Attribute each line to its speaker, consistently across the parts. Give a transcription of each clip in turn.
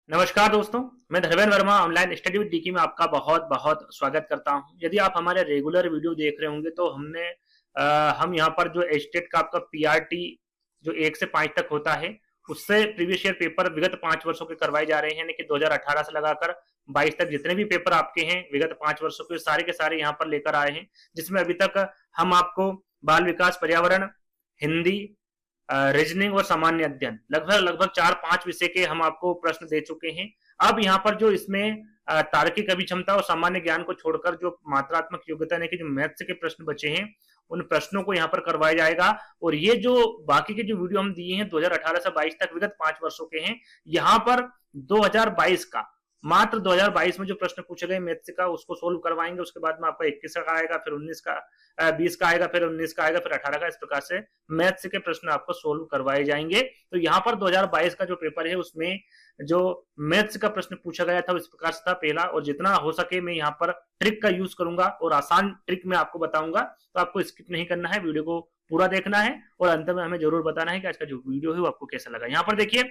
Speaker 1: नमस्कार दोस्तों, मैं Dharmendra Verma online study with DK में आपका बहुत बहुत स्वागत करता हूं। यदि आप हमारे रेगुलर वीडियो देख रहे होंगे तो हम यहाँ पर जो स्टेट का आपका पीआरटी जो 1 से 5 तक होता है उससे प्रीवियस ईयर पेपर विगत 5 वर्षों के करवाए जा रहे हैं। यानी कि 2018 से लगाकर 22 तक जितने भी पेपर आपके हैं विगत 5 वर्षों के सारे के सारे यहाँ पर लेकर आए हैं, जिसमें अभी तक हम आपको बाल विकास, पर्यावरण, हिंदी, रीजनिंग और सामान्य अध्ययन लगभग 4-5 विषय के हम आपको प्रश्न दे चुके हैं। अब यहाँ पर जो इसमें तार्किक अभिक्षमता और सामान्य ज्ञान को छोड़कर जो मात्रात्मक योग्यता यानी कि जो मैथ्स के प्रश्न बचे हैं उन प्रश्नों को यहाँ पर करवाया जाएगा। और ये जो बाकी के जो वीडियो हम दिए हैं 2018 से 22 तक विगत 5 वर्षों के हैं, यहाँ पर 2022 का मात्र 2022 में जो प्रश्न पूछे गए मैथ्स का उसको सोल्व करवाएंगे। उसके बाद में आपका 21 का आएगा, फिर 19 का, 20 का आएगा, फिर 19 का आएगा, फिर 18 का। इस प्रकार से मैथ्स के प्रश्न आपको सोल्व करवाए जाएंगे। तो यहाँ पर 2022 का जो पेपर है उसमें जो मैथ्स का प्रश्न पूछा गया था इस प्रकार से था पहला, और जितना हो सके मैं यहाँ पर ट्रिक का यूज करूंगा और आसान ट्रिक में आपको बताऊंगा। तो आपको स्किप नहीं करना है, वीडियो को पूरा देखना है और अंत में हमें जरूर बताना है कि आज का जो वीडियो है वो आपको कैसा लगा। यहाँ पर देखिए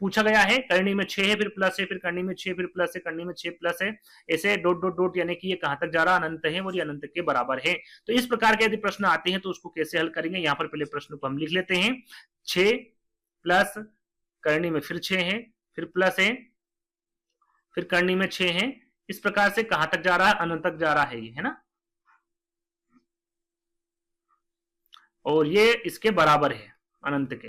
Speaker 1: पूछा गया है करनी में 6 है, फिर प्लस है, फिर करनी में 6, फिर प्लस है, करनी में 6 प्लस है, ऐसे डॉट डॉट डॉट, यानी कि ये कहां तक जा रहा है, अनंत है और ये अनंत के बराबर है। तो इस प्रकार के यदि प्रश्न आते हैं तो उसको कैसे हल करेंगे, यहाँ पर पहले प्रश्न को हम लिख लेते हैं। 6 प्लस करनी में फिर 6 है, फिर प्लस है, फिर करनी में 6 है। इस प्रकार से कहां तक जा रहा है, अनंत तक जा रहा है, ये है ना, और ये इसके बराबर है अनंत के।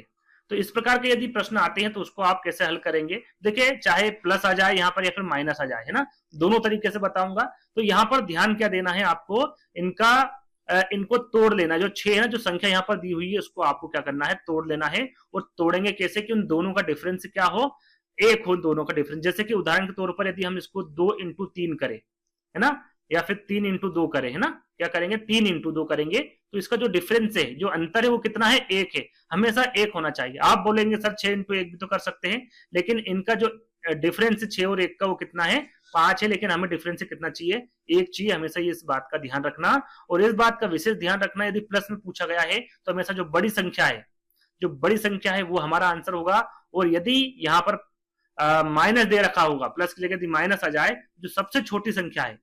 Speaker 1: तो इस प्रकार के यदि प्रश्न आते हैं तो उसको आप कैसे हल करेंगे, देखिए चाहे प्लस आ जाए यहाँ पर या फिर माइनस आ जाए, है ना, दोनों तरीके से बताऊंगा। तो यहाँ पर ध्यान क्या देना है आपको, इनको तोड़ लेना। जो 6 है ना, जो संख्या यहाँ पर दी हुई है उसको आपको क्या करना है, तोड़ लेना है। और तोड़ेंगे कैसे कि उन दोनों का डिफरेंस क्या हो, 1 हो दोनों का डिफरेंस। जैसे कि उदाहरण के तौर पर यदि हम इसको 2 इंटू 3 करें, है ना, या फिर 3 इंटू 2 करें, है ना, क्या करेंगे 3 इंटू 2 करेंगे, तो इसका जो डिफरेंस है, जो अंतर है वो कितना है, 1 है। हमेशा 1 होना चाहिए। आप बोलेंगे सर 6 इंटू 1 भी तो कर सकते हैं, लेकिन इनका जो डिफरेंस है 6 और 1 का वो कितना है, 5 है। लेकिन हमें डिफरेंस कितना चाहिए, 1 चाहिए। हमेशा इस बात का ध्यान रखना, और इस बात का विशेष ध्यान रखना यदि प्लस में पूछा गया है तो हमेशा जो बड़ी संख्या है, जो बड़ी संख्या है वो हमारा आंसर होगा। और यदि यहाँ पर माइनस दे रखा होगा, प्लस की जगह यदि माइनस आ जाए, जो सबसे छोटी संख्या है,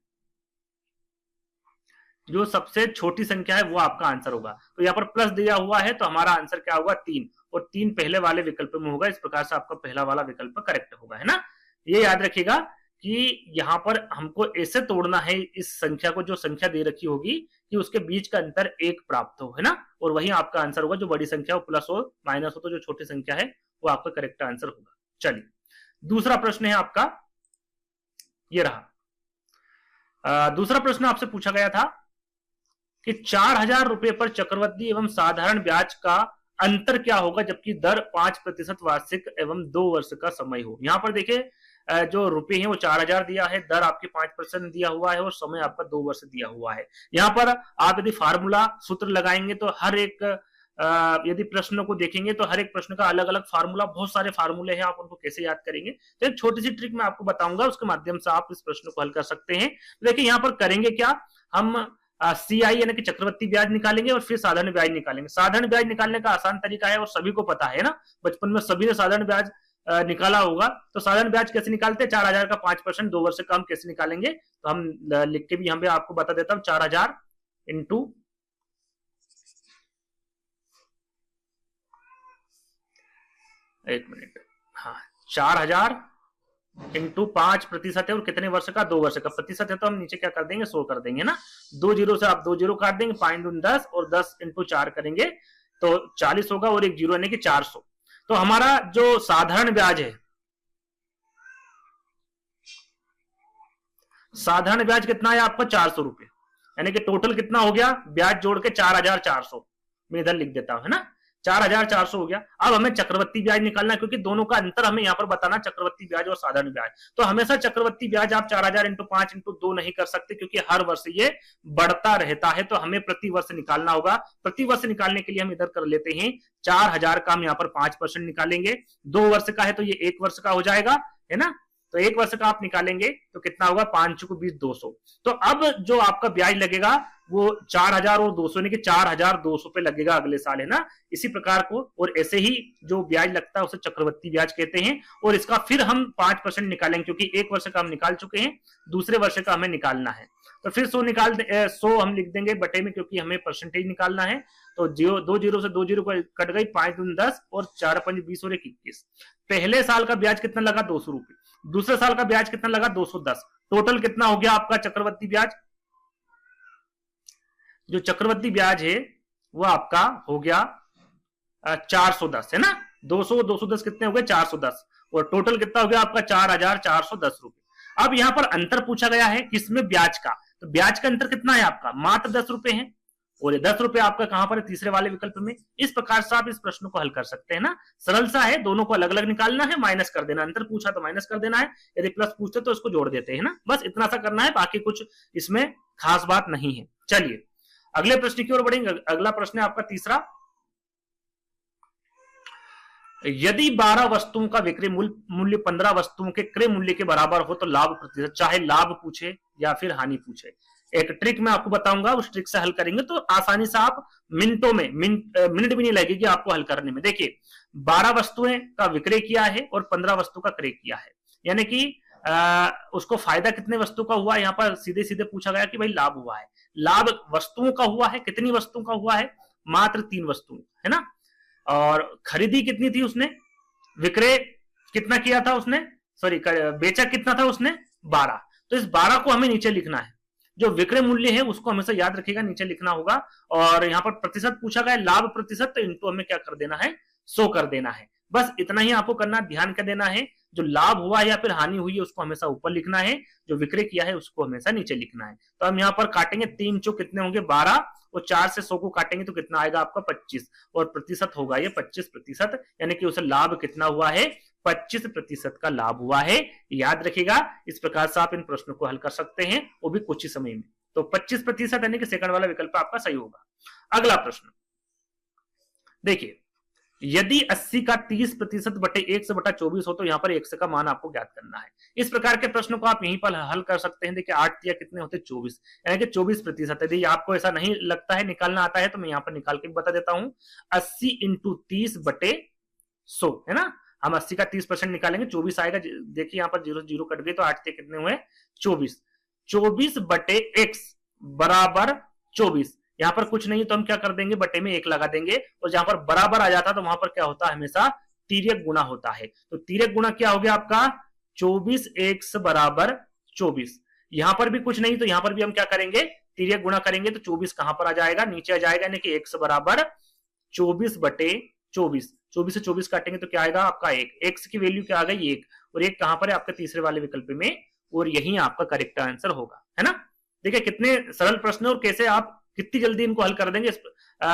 Speaker 1: जो सबसे छोटी संख्या है वो आपका आंसर होगा। तो यहाँ पर प्लस दिया हुआ है तो हमारा आंसर क्या होगा, 3, और 3 पहले वाले विकल्प में होगा। इस प्रकार से आपका पहला वाला विकल्प करेक्ट होगा, है ना। ये याद रखिएगा कि यहाँ पर हमको ऐसे तोड़ना है इस संख्या को, जो संख्या दे रखी होगी कि उसके बीच का अंतर 1 प्राप्त हो, है ना, और वही आपका आंसर होगा। जो बड़ी संख्या हो प्लस हो माइनस हो, तो जो छोटी संख्या है वो आपका करेक्ट आंसर होगा। चलिए दूसरा प्रश्न है आपका, ये रहा। दूसरा प्रश्न आपसे पूछा गया था कि 4000 रुपए पर चक्रवृद्धि एवं साधारण ब्याज का अंतर क्या होगा जबकि दर 5% वार्षिक एवं 2 वर्ष का समय हो। यहाँ पर देखिए जो रुपए हैं वो 4000 दिया है, दर आपके 5% दिया हुआ है और समय आपका 2 वर्ष दिया हुआ है। यहाँ पर आप यदि फार्मूला सूत्र लगाएंगे तो हर एक यदि प्रश्न को देखेंगे तो हर एक प्रश्न का अलग अलग फार्मूला, बहुत सारे फार्मूले हैं, आप उनको कैसे याद करेंगे। तो एक छोटी सी ट्रिक मैं आपको बताऊंगा, उसके माध्यम से आप इस प्रश्न को हल कर सकते हैं। देखिए यहाँ पर करेंगे क्या, हम CI यानी कि चक्रवृद्धि ब्याज निकालेंगे और फिर साधारण ब्याज निकालेंगे। साधारण ब्याज निकालने का आसान तरीका है और सभी को पता है ना, बचपन में सभी ने साधारण ब्याज निकाला होगा। तो साधारण ब्याज कैसे निकालते हैं, 4000 का 5% 2 वर्ष का हम कैसे निकालेंगे, तो हम लिख के भी यहाँ पे आपको बता देता हूँ। 4000 इंटू 1 मिनट, हाँ, 4000 इंटू 5% है और कितने वर्ष का, 2 वर्ष का। प्रतिशत है तो हम नीचे क्या कर देंगे, 100 कर देंगे ना। 2 जीरो से आप 2 जीरो काट देंगे, 5 दूनी 10 और 10 इंटू 4 करेंगे तो 40 होगा और 1 जीरो यानी कि 400। तो हमारा जो साधारण ब्याज है, साधारण ब्याज कितना है आपका, 400 रुपए, यानी कि टोटल कितना हो गया, ब्याज जोड़ के 4400 मैं इधर लिख देता हूं, है ना, 4400 हो गया। अब हमें चक्रवृद्धि ब्याज निकालना है क्योंकि दोनों का अंतर हमें यहाँ पर बताना, चक्रवृद्धि ब्याज और साधारण ब्याज। तो हमेशा चक्रवृद्धि ब्याज आप 4000 इंटू 5 इंटू 2 नहीं कर सकते क्योंकि हर वर्ष ये बढ़ता रहता है। तो हमें प्रति वर्ष निकालना होगा। प्रति वर्ष निकालने के लिए हम इधर कर लेते हैं 4000 का हम यहाँ पर 5% निकालेंगे, 2 वर्ष का है तो ये 1 वर्ष का हो जाएगा, है ना। तो 1 वर्ष का आप निकालेंगे तो कितना होगा, 5 चुको 20, 200। तो अब जो आपका ब्याज लगेगा वो 4000 और 200 यानी कि 4200 पे लगेगा अगले साल, है ना। इसी प्रकार को, और ऐसे ही जो ब्याज लगता है उसे चक्रवृद्धि ब्याज कहते हैं। और इसका फिर हम 5% निकालेंगे, क्योंकि 1 वर्ष का हम निकाल चुके हैं, दूसरे वर्ष का हमें निकालना है। तो फिर 100 हम लिख देंगे बटे में, क्योंकि हमें परसेंटेज निकालना है। तो 2 जीरो से 2 जीरो कट गई, 5 दूनी 10 और 4 5 20 और 21। पहले साल का ब्याज कितना लगा, 200 रुपए। दूसरे साल का ब्याज कितना लगा, 210। टोटल कितना हो गया आपका चक्रवृद्धि ब्याज, जो चक्रवृद्धि ब्याज है वो आपका हो गया 410, है ना। 200 210 कितने हो गए, 410। और टोटल कितना हो गया आपका, 4410 रुपए। अब यहां पर अंतर पूछा गया है किसमें, ब्याज का। तो ब्याज का अंतर कितना है आपका, मात्र 10 रुपए है। और ये 10 रुपए आपका कहां पर है, तीसरे वाले विकल्प में। इस प्रकार से आप इस प्रश्न को हल कर सकते हैं ना। सरल सा है, दोनों को अलग अलग निकालना है, माइनस कर देना। अंतर पूछा तो माइनस कर देना है, यदि प्लस पूछते तो इसको जोड़ देते हैं ना। बस इतना सा करना है, बाकी कुछ इसमें खास बात नहीं है। चलिए अगले प्रश्न की ओर बढ़ेंगे। अगला प्रश्न है आपका तीसरा। यदि 12 वस्तुओं का विक्रय मूल्य 15 वस्तुओं के क्रय मूल्य के बराबर हो तो लाभ प्रतिशत, चाहे लाभ पूछे या फिर हानि पूछे। एक ट्रिक मैं आपको बताऊंगा, उस ट्रिक से हल करेंगे तो आसानी से आप मिनटों में, मिनट भी नहीं लगेगी आपको हल करने में। देखिए 12 वस्तुएं का विक्रय किया है और 15 वस्तु का क्रय किया है, यानी कि उसको फायदा कितने वस्तु का हुआ, यहाँ पर सीधे सीधे पूछा गया कि भाई लाभ हुआ है। लाभ वस्तुओं का हुआ है, कितनी वस्तुओं का हुआ है, मात्र 3 वस्तुओं, है ना। और खरीदी कितनी थी उसने, विक्रय कितना किया था उसने, सॉरी बेचा कितना था उसने, 12। तो इस 12 को हमें नीचे लिखना है। जो विक्रय मूल्य है उसको हमेशा याद रखिएगा, नीचे लिखना होगा। और यहाँ पर प्रतिशत पूछा गया, लाभ प्रतिशत, तो इनको हमें क्या कर देना है, 100 कर देना है। बस इतना ही आपको करना, ध्यान क्या देना है, जो लाभ हुआ है या फिर हानि हुई है उसको हमेशा ऊपर लिखना है, जो विक्रय किया है उसको हमेशा नीचे लिखना है। तो हम यहाँ पर काटेंगे, 3 चौक कितने होंगे, 12, और 4 से 100 को काटेंगे तो कितना आएगा आपका, 25। और प्रतिशत होगा ये 25%, यानी कि उसे लाभ कितना हुआ है, 25% का लाभ हुआ है। याद रखिएगा, इस प्रकार से आप इन प्रश्नों को हल कर सकते हैं, वो भी कुछ ही समय में। तो 25% यानी कि सेकंड वाला विकल्प आपका सही होगा। अगला प्रश्न देखिए, यदि 80 का 30% बटे 1 से बटा 24 हो तो यहाँ पर 1 का मान आपको ज्ञात करना है। इस प्रकार के प्रश्नों को आप यहीं पर हल कर सकते हैं। देखिए 8 या कितने होते, 24, यानी कि 24%। यदि आपको ऐसा नहीं लगता है, निकालना आता है, तो मैं यहाँ पर निकाल के बता देता हूं। 80 इंटू 30 बटे 100, है ना। हम 80 का 30% निकालेंगे, 24 आएगा। देखिए यहाँ पर 0 0 कट गए तो 8 कितने हुए, 24। 24 बटे x बराबर 24। यहाँ पर कुछ नहीं तो हम क्या कर देंगे, बटे में 1 लगा देंगे। और जहां पर बराबर आ जाता तो वहां पर क्या होता है, हमेशा तिर्यक गुणा होता है। तो तिर्यक गुणा क्या हो गया आपका, 24x बराबर 24। यहां पर भी कुछ नहीं तो यहां पर भी हम क्या करेंगे, तिर्यक गुणा करेंगे। तो 24 कहां पर आ जाएगा, नीचे आ जाएगा, यानी कि x बराबर 24 बटे 24। 24 से 24 काटेंगे तो क्या आएगा आपका 1। x की वैल्यू क्या आ गई, 1। और 1 कहां पर है, आपके तीसरे वाले विकल्प में, और यही आपका करेक्ट आंसर होगा, है ना। देखिए कितने सरल प्रश्न और कैसे आप कितनी जल्दी इनको हल कर देंगे।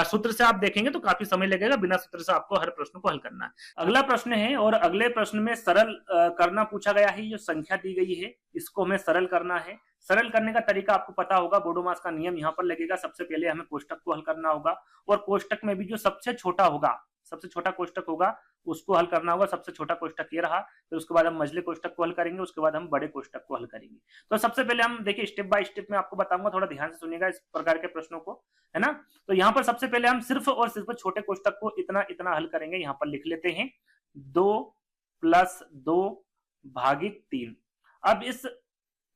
Speaker 1: सूत्र से आप देखेंगे तो काफी समय लगेगा, बिना सूत्र से आपको हर प्रश्न को हल करना है। अगला प्रश्न है, और अगले प्रश्न में सरल करना पूछा गया है। जो संख्या दी गई है इसको हमें सरल करना है। सरल करने का तरीका आपको पता होगा, बोडोमास का नियम यहाँ पर लगेगा। सबसे पहले हमें कोष्टक को हल करना होगा, और कोष्टक में भी जो सबसे छोटा होगा, सबसे छोटा कोष्टक होगा उसको हल करना होगा। सबसे छोटा कोष्टक ये रहा, फिर उसके बाद हम मझले कोष्टक को हल करेंगे, उसके बाद हम बड़े कोष्टक को हल करेंगे। तो सबसे पहले हम देखिए स्टेप बाय स्टेप में आपको बताऊंगा, थोड़ा ध्यान से सुनिएगा इस प्रकार के प्रश्नों को, है ना। तो यहाँ पर सबसे पहले हम सिर्फ और सिर्फ छोटे कोष्टक को इतना इतना हल करेंगे। यहाँ पर लिख लेते हैं 2 + 2 भागित 3। अब इस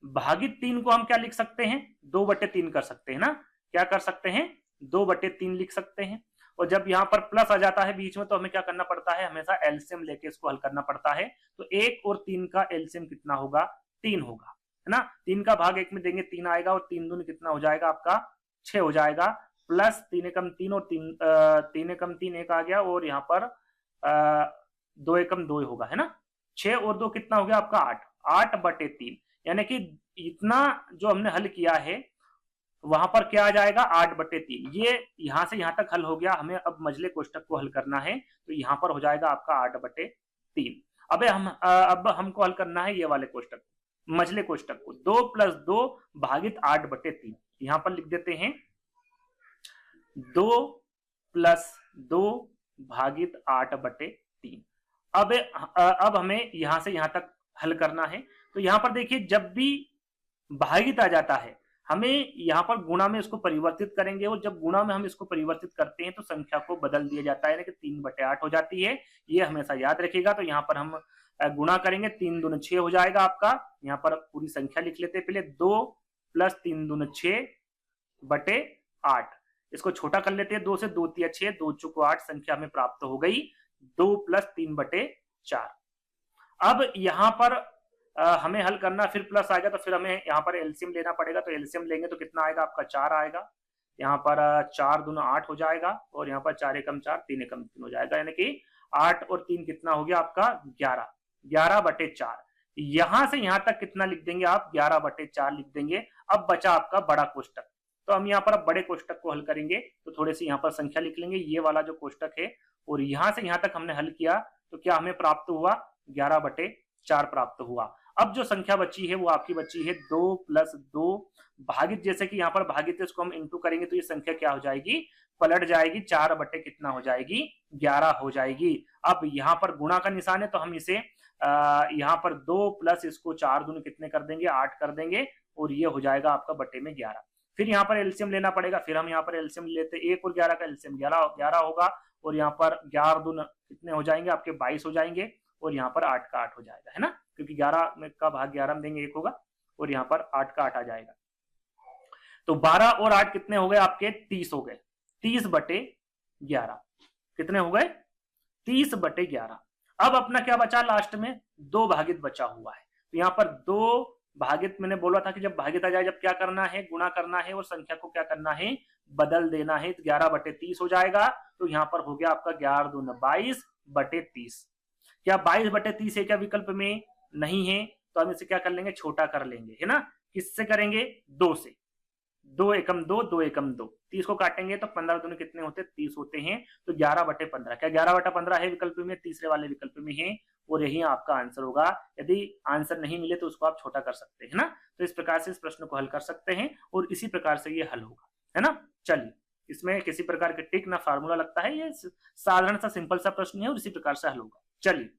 Speaker 1: भागित 3 को हम क्या लिख सकते हैं, 2/3 कर सकते हैं ना। क्या कर सकते हैं, 2/3 लिख सकते हैं। और जब यहाँ पर प्लस आ जाता है बीच में तो हमें क्या करना पड़ता है, हमेशा एलसीएम लेके इसको हल करना पड़ता है। तो 1 और 3 का एलसीएम कितना होगा, 3 होगा, है ना। 3 का भाग 1 में देंगे 3 आएगा, और 3 दूनी कितना हो जाएगा आपका 6 हो जाएगा। प्लस 3 एकम 3 और 3 एकम 3 1 आ गया, और यहाँ पर 2 एकम 2 होगा, है ना। 6 और 2 कितना हो गया आपका 8। 8/3, यानी कि इतना जो हमने हल किया है वहां पर क्या आ जाएगा, 8/3। ये यहां से यहां तक हल हो गया। हमें अब मझले कोष्टक को हल करना है, तो यहां पर हो जाएगा आपका 8/3। अब हमको हल करना है ये वाले कोष्टक, मझले कोष्टक को। 2 + 2 भागित 8/3। यहां पर लिख देते हैं 2 + 2 भागित 8/3। अब हमें यहां से यहां तक हल करना है। तो यहाँ पर देखिए जब भी भागित आ जाता है हमें यहाँ पर गुणा में इसको परिवर्तित करेंगे, और जब गुणा में हम इसको परिवर्तित करते हैं तो संख्या को बदल दिया जाता है, यानी कि 3/8 हो जाती है। ये हमेशा याद रखिएगा। तो यहाँ पर हम गुणा करेंगे, 3 दूनी 6 हो जाएगा आपका। यहाँ पर पूरी संख्या लिख लेते हैं पहले, 2 + 3 दूनी 6/8। इसको छोटा कर लेते हैं, 2 से 2 × 6, 2 × 8 संख्या हमें प्राप्त हो गई 2 + 3/4। अब यहाँ पर हमें हल करना, फिर प्लस आएगा तो फिर हमें यहाँ पर एलसीएम लेना पड़ेगा। तो एलसीएम लेंगे तो कितना आएगा आपका 4 आएगा। यहाँ पर 4 दूना 8 हो जाएगा, और यहाँ पर 4 एकम 4, 3 एकम 3 हो जाएगा, यानी कि 8 और 3 कितना हो गया आपका 11, 11/4। यहां से यहां तक कितना लिख देंगे आप, 11/4 लिख देंगे। अब बचा आपका बड़ा कोष्टक। तो हम यहाँ पर अब बड़े कोष्टक को हल करेंगे, तो थोड़ी सी यहाँ पर संख्या लिख लेंगे, ये वाला जो कोष्टक है, और यहां से यहां तक हमने हल किया तो क्या हमें प्राप्त हुआ 11/4 प्राप्त हुआ। अब जो संख्या बची है वो आपकी बची है 2 + 2 भागित, जैसे कि यहाँ पर भागित है, इसको हम इंटू करेंगे तो ये संख्या क्या हो जाएगी, पलट जाएगी, 4 बटे कितना हो जाएगी 11 हो जाएगी। अब यहाँ पर गुणा का निशान है तो हम इसे यहाँ पर 2 + इसको 4 दूनी कितने कर देंगे 8 कर देंगे, और ये हो जाएगा आपका बटे में 11। फिर यहाँ पर एलसीएम लेना पड़ेगा, फिर हम यहाँ पर एलसीएम लेते, 1 और 11 का एलसीएम 11 होगा, और यहाँ पर 11 दूनी कितने हो जाएंगे आपके 22 हो जाएंगे, और यहाँ पर 8 का 8 हो जाएगा, है ना, क्योंकि 11 में का भाग 11 में देंगे 1 होगा, और यहाँ पर 8 का 8 आ जाएगा। तो 12 और 8 कितने हो गए आपके 30 हो गए, 30/11 कितने हो गए 30/11। अब अपना क्या बचा लास्ट में 2 भागित बचा हुआ है। तो यहाँ पर 2 भागित, मैंने बोला था कि जब भागित आ जाए जब क्या करना है गुणा करना है, और संख्या को क्या करना है बदल देना है। 11/30 हो जाएगा। तो यहाँ पर हो गया आपका 11 दूना 22/30। क्या 22/30 है क्या विकल्प में, नहीं है, तो हम इसे क्या कर लेंगे छोटा कर लेंगे, है ना। किससे करेंगे 2 से, 2 एकम 2, 2 एकम 2, 30 को काटेंगे तो 15 दूनी कितने होते 30 होते हैं। तो 11/15, क्या 11/15 है विकल्प में, तीसरे वाले विकल्प में है, और यही आपका आंसर होगा। यदि आंसर नहीं मिले तो उसको आप छोटा कर सकते हैं ना। तो इस प्रकार से इस प्रश्न को हल कर सकते हैं, और इसी प्रकार से ये हल होगा, है ना। चलिए, इसमें किसी प्रकार के टिक ना फार्मूला लगता है, ये साधारण सा सिंपल सा प्रश्न है, और इसी प्रकार से हल होगा। चलिए,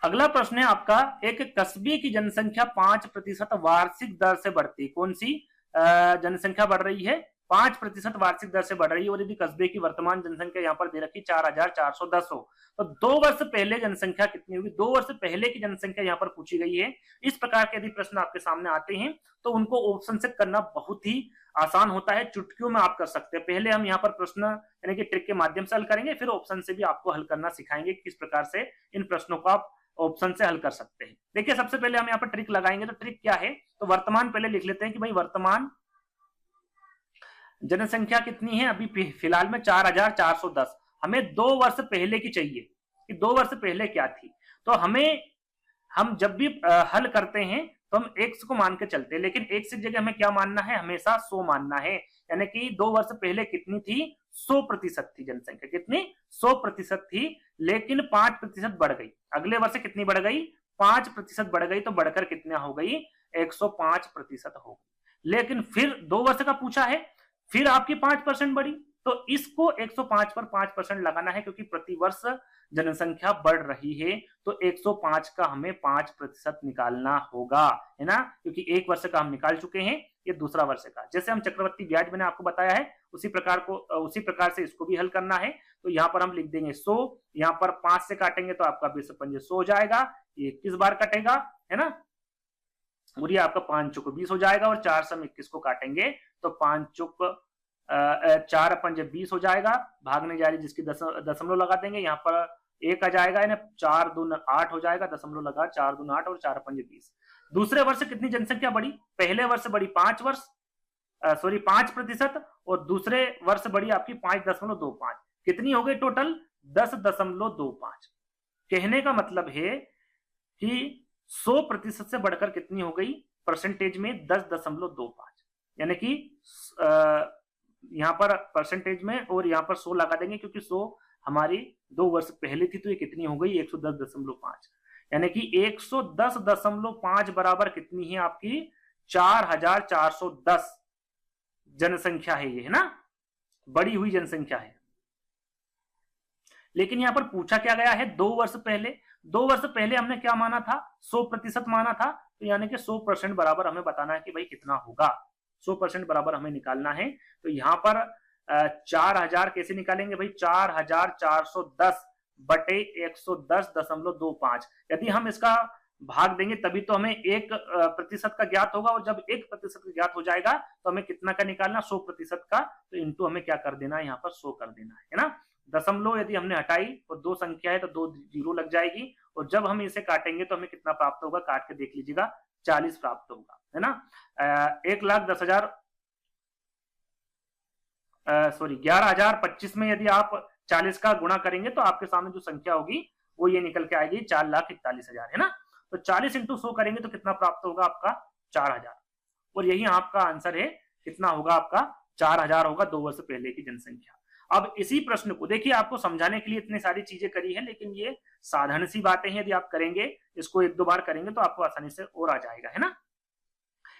Speaker 1: अगला प्रश्न है आपका, एक कस्बे की जनसंख्या 5% वार्षिक दर से बढ़ती, कौन सी जनसंख्या बढ़ रही है 5% वार्षिक दर से बढ़ रही है, और यदि कस्बे की वर्तमान जनसंख्या यहाँ पर दे रखी 4410 हो, तो 2 वर्ष पहले जनसंख्या कितनी होगी, 2 वर्ष पहले की जनसंख्या यहाँ पर पूछी गई है। इस प्रकार के यदि प्रश्न आपके सामने आते हैं तो उनको ऑप्शन से करना बहुत ही आसान होता है, चुटकियों में आप कर सकते हैं। पहले हम यहाँ पर प्रश्न यानी कि ट्रिक के माध्यम से हल करेंगे, फिर ऑप्शन से भी आपको हल करना सिखाएंगे, किस प्रकार से इन प्रश्नों को आप ऑप्शन से हल कर सकते हैं। देखिए, सबसे पहले हम यहाँ पर ट्रिक लगाएंगे। तो ट्रिक क्या है, तो वर्तमान पहले लिख लेते हैं कि भाई वर्तमान जनसंख्या कितनी है अभी फिलहाल में 4410, हमें 2 वर्ष पहले की चाहिए कि 2 वर्ष पहले क्या थी। तो हम जब भी हल करते हैं तो हम x को मान के चलते हैं, लेकिन x की जगह हमें क्या मानना है, हमेशा 100 मानना है। यानी कि 2 वर्ष पहले कितनी थी 100% थी जनसंख्या, कितनी 100% थी, लेकिन 5% बढ़ गई। अगले वर्ष कितनी बढ़ गई 5% बढ़ गई, तो बढ़कर कितना हो गई 105% हो गई। लेकिन फिर 2 वर्ष का पूछा है, फिर आपकी 5% बढ़ी, तो इसको 105 पर 5% लगाना है, क्योंकि प्रतिवर्ष जनसंख्या बढ़ रही है। तो 105 का हमें 5% निकालना होगा, है ना, क्योंकि 1 वर्ष का हम निकाल चुके हैं, ये दूसरा वर्ष का। जैसे हम चक्रवर्ती ब्याज मैंने आपको बताया है, उसी प्रकार से इसको भी हल करना है। तो यहाँ पर हम लिख देंगे 100, यहाँ पर 5 से काटेंगे तो आपका 20 पंजे 100 हो जाएगा, ये 21 बार कटेगा, है ना, और ये आपका 5 चुक 20 हो जाएगा, और 4 से हम 21 को काटेंगे तो 5 चुक 4 पंजे 20 हो जाएगा, भागने जा रही जिसकी दशमलव लगा देंगे, यहाँ पर 1 आ जाएगा, यानी 4 दूना 8 हो जाएगा, दशमलव लगा 4 दूना 8 और 4 पंजे 20। दूसरे वर्ष कितनी जनसंख्या बढ़ी, पहले वर्ष बढ़ी 5%, और दूसरे वर्ष बढ़ी आपकी 5.25, कितनी हो गई टोटल 10.25। कहने का मतलब है कि 100% से बढ़कर कितनी हो गई परसेंटेज में 10.25, यानी कि यहाँ पर परसेंटेज में और यहाँ पर 100 लगा देंगे, क्योंकि 100 हमारी 2 वर्ष पहले थी, तो ये कितनी हो गई 110.5, यानी कि 110.5 बराबर कितनी है आपकी 4410 जनसंख्या है ये, है ना, बड़ी हुई जनसंख्या है। लेकिन यहाँ पर पूछा क्या गया है 2 वर्ष पहले, 2 वर्ष पहले हमने क्या माना था, 100% माना था, तो यानी कि 100% बराबर हमें बताना है कि भाई कितना होगा, 100% बराबर हमें निकालना है। तो यहाँ पर 4000 कैसे निकालेंगे भाई, 4410 बटे 110.25। यदि हम इसका भाग देंगे तभी तो हमें 1% का ज्ञात होगा, और जब 1% का ज्ञात हो जाएगा तो हमें कितना का निकालना, 100% का, तो इंटू हमें क्या कर देना है, यहाँ पर 100 कर देना है ना। दशमलव यदि हमने हटाई और 2 संख्या है तो 2 जीरो लग जाएगी, और जब हम इसे काटेंगे तो हमें कितना प्राप्त होगा, काट के देख लीजिएगा, 40 प्राप्त होगा, है ना। 1,10,000 सॉरी 11,025 में यदि आप 40 का गुणा करेंगे तो आपके सामने जो संख्या होगी वो ये निकल के आएगी 4,41,000, है ना। तो 40 इंटू 100 करेंगे तो कितना प्राप्त होगा आपका, 4,000, और यही आपका आंसर है, कितना होगा आपका, 4,000 होगा 2 वर्ष पहले की जनसंख्या। अब इसी प्रश्न को देखिए, आपको समझाने के लिए इतनी सारी चीजें करी है, लेकिन ये साधारण सी बातें हैं, यदि आप करेंगे, इसको 1-2 बार करेंगे तो आपको आसानी से और आ जाएगा, है ना।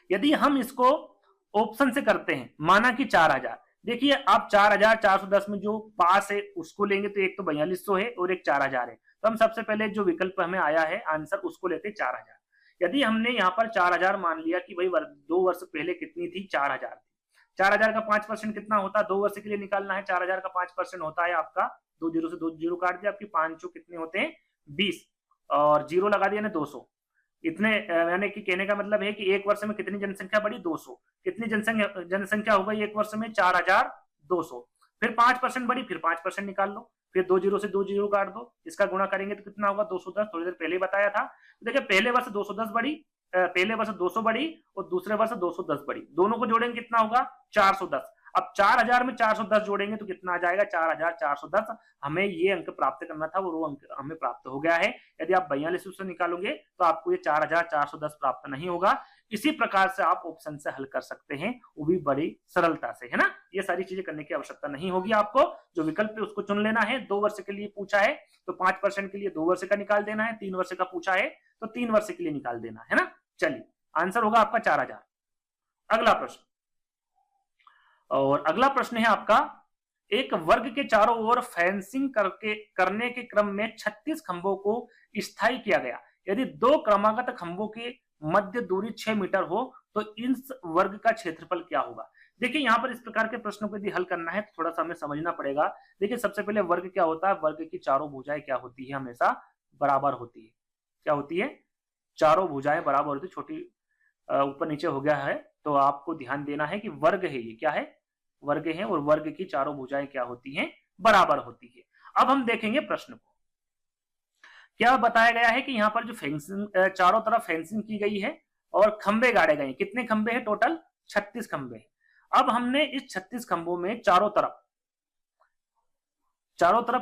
Speaker 1: यदि हम इसको ऑप्शन से करते हैं, माना कि 4,000, देखिए आप 4,410 में जो पास है उसको लेंगे तो एक तो 4200 है और एक 4,000 है, तो हम सबसे पहले जो विकल्प हमें आया है आंसर उसको लेते 4,000। यदि हमने यहाँ पर 4,000 मान लिया कि भाई 2 वर्ष पहले कितनी थी, 4,000 थी, 4,000 का 5% कितना होता है, 2 वर्ष के लिए निकालना है, 4,000 का 5% होता है आपका, 2 जीरो से 2 जीरो काट दिया, आपकी 5 कितने होते हैं, 20, और जीरो लगा दिया ना 200, इतने, यानी कि कहने का मतलब है कि एक वर्ष में कितनी जनसंख्या बढ़ी, 200। कितनी जनसंख्या हो गई एक वर्ष में, 4,200। फिर 5% बढ़ी, फिर 5% निकाल लो, फिर 2 जीरो से 2 जीरो काट दो, इसका गुणा करेंगे तो कितना होगा, 210। थोड़ी देर पहले बताया था, देखिए पहले वर्ष 210 बढ़ी, पहले वर्ष 200 बढ़ी और दूसरे वर्ष 210 बढ़ी, दोनों को जोड़ेंगे कितना होगा, 410। अब 4,000 में 410 जोड़ेंगे तो कितना आ जाएगा, 4,410। हमें ये अंक प्राप्त करना था, वो अंक हमें प्राप्त हो गया है। यदि आप 42 से निकालोगे तो आपको ये 4,410 प्राप्त नहीं होगा। इसी प्रकार से आप ऑप्शन से हल कर सकते हैं, वो भी बड़ी सरलता से, है ना। ये सारी चीजें करने की आवश्यकता नहीं होगी आपको, जो विकल्प है उसको चुन लेना है। 2 वर्ष के लिए पूछा है तो 5% के लिए 2 वर्ष का निकाल देना है, 3 वर्ष का पूछा है तो 3 वर्ष के लिए निकाल देना है ना। चलिए, आंसर होगा आपका 4,000। अगला प्रश्न, और अगला प्रश्न है आपका, एक वर्ग के चारों ओर फेंसिंग करने के क्रम में 36 खंभों को स्थायी किया गया। यदि 2 क्रमागत खंभों के मध्य दूरी 6 मीटर हो तो इस वर्ग का क्षेत्रफल क्या होगा। देखिए यहाँ पर इस प्रकार के प्रश्नों को यदि हल करना है तो थोड़ा सा हमें समझना पड़ेगा। देखिए सबसे पहले वर्ग क्या होता है, वर्ग की चारों भुजाएं क्या होती है, हमेशा बराबर होती है। क्या होती है, चारों भुजाएं बराबर होती है। छोटी ऊपर नीचे हो गया है तो आपको ध्यान देना है कि वर्ग है, ये क्या है, वर्ग है, और वर्ग की चारों भुजाएं क्या होती हैं, बराबर होती है। अब हम देखेंगे प्रश्न को, क्या बताया गया है कि यहाँ पर जो फेंसिंग, चारों तरफ फेंसिंग की गई है और खंबे गाड़े गए। कितने खंबे हैं टोटल, 36 खंबे हैं। अब हमने इस 36 खंभों में चारों तरफ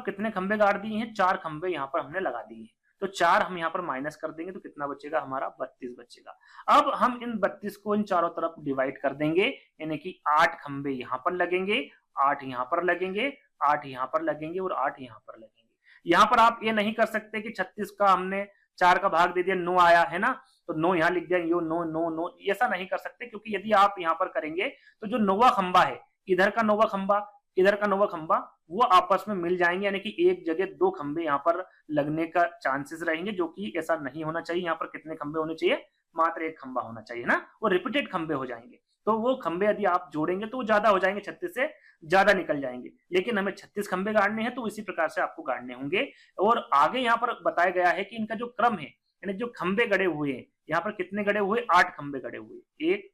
Speaker 1: कितने खंबे गाड़ दिए हैं, 4 खंबे यहाँ पर हमने लगा दिए हैं। तो 4 हम यहाँ पर माइनस कर देंगे तो कितना बचेगा हमारा, 32 बचेगा। अब हम इन 32 को इन चारों तरफ डिवाइड कर देंगे, यानी कि 8 खंबे यहाँ पर लगेंगे, 8 यहाँ पर लगेंगे, 8 यहाँ पर लगेंगे और 8 यहाँ पर लगेंगे। यहाँ पर आप ये नहीं कर सकते कि 36 का हमने 4 का भाग दे दिया, 9 आया है ना, तो 9 यहाँ लिख दिया, यो 9 9 9, ऐसा नहीं कर सकते, क्योंकि यदि आप यहाँ पर करेंगे तो जो 9वां खंबा है, इधर का 9वां खंबा, इधर का 9वां खंबा, वो आपस में मिल जाएंगे, यानी कि एक जगह 2 खंबे यहाँ पर लगने का चांसेस रहेंगे, जो कि ऐसा नहीं होना चाहिए। यहाँ पर कितने खंबे होने चाहिए, मात्र 1 खंबा होना चाहिए ना, वो रिपीटेड खंबे हो जाएंगे। तो वो खंबे यदि आप जोड़ेंगे तो वो ज्यादा हो जाएंगे, 36 से ज्यादा निकल जाएंगे, लेकिन हमें 36 खंबे गाड़ने हैं तो इसी प्रकार से आपको गाड़ने होंगे। और आगे यहाँ पर बताया गया है कि इनका जो क्रम है, यानी जो खंबे गड़े हुए हैं, यहाँ पर कितने गड़े हुए, 8 खंबे गड़े हुए, 1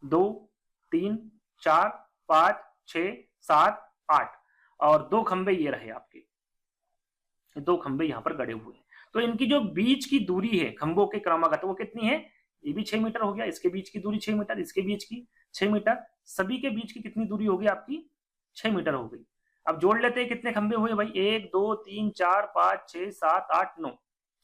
Speaker 1: 2 3 4 5 6 7 8, और 2 खंबे ये रहे आपके, 2 खंबे यहाँ पर गड़े हुए हैं। तो इनकी जो बीच की दूरी है खंबों के क्रमागत, वो कितनी है, ये भी 6 मीटर हो गया, इसके बीच की दूरी 6 मीटर, इसके बीच की 6 मीटर, सभी के बीच की कितनी दूरी होगी आपकी, 6 मीटर हो गई। अब जोड़ लेते हैं, कितने खंबे हुए भाई, 1 2 3 4 5 6 7 8 9,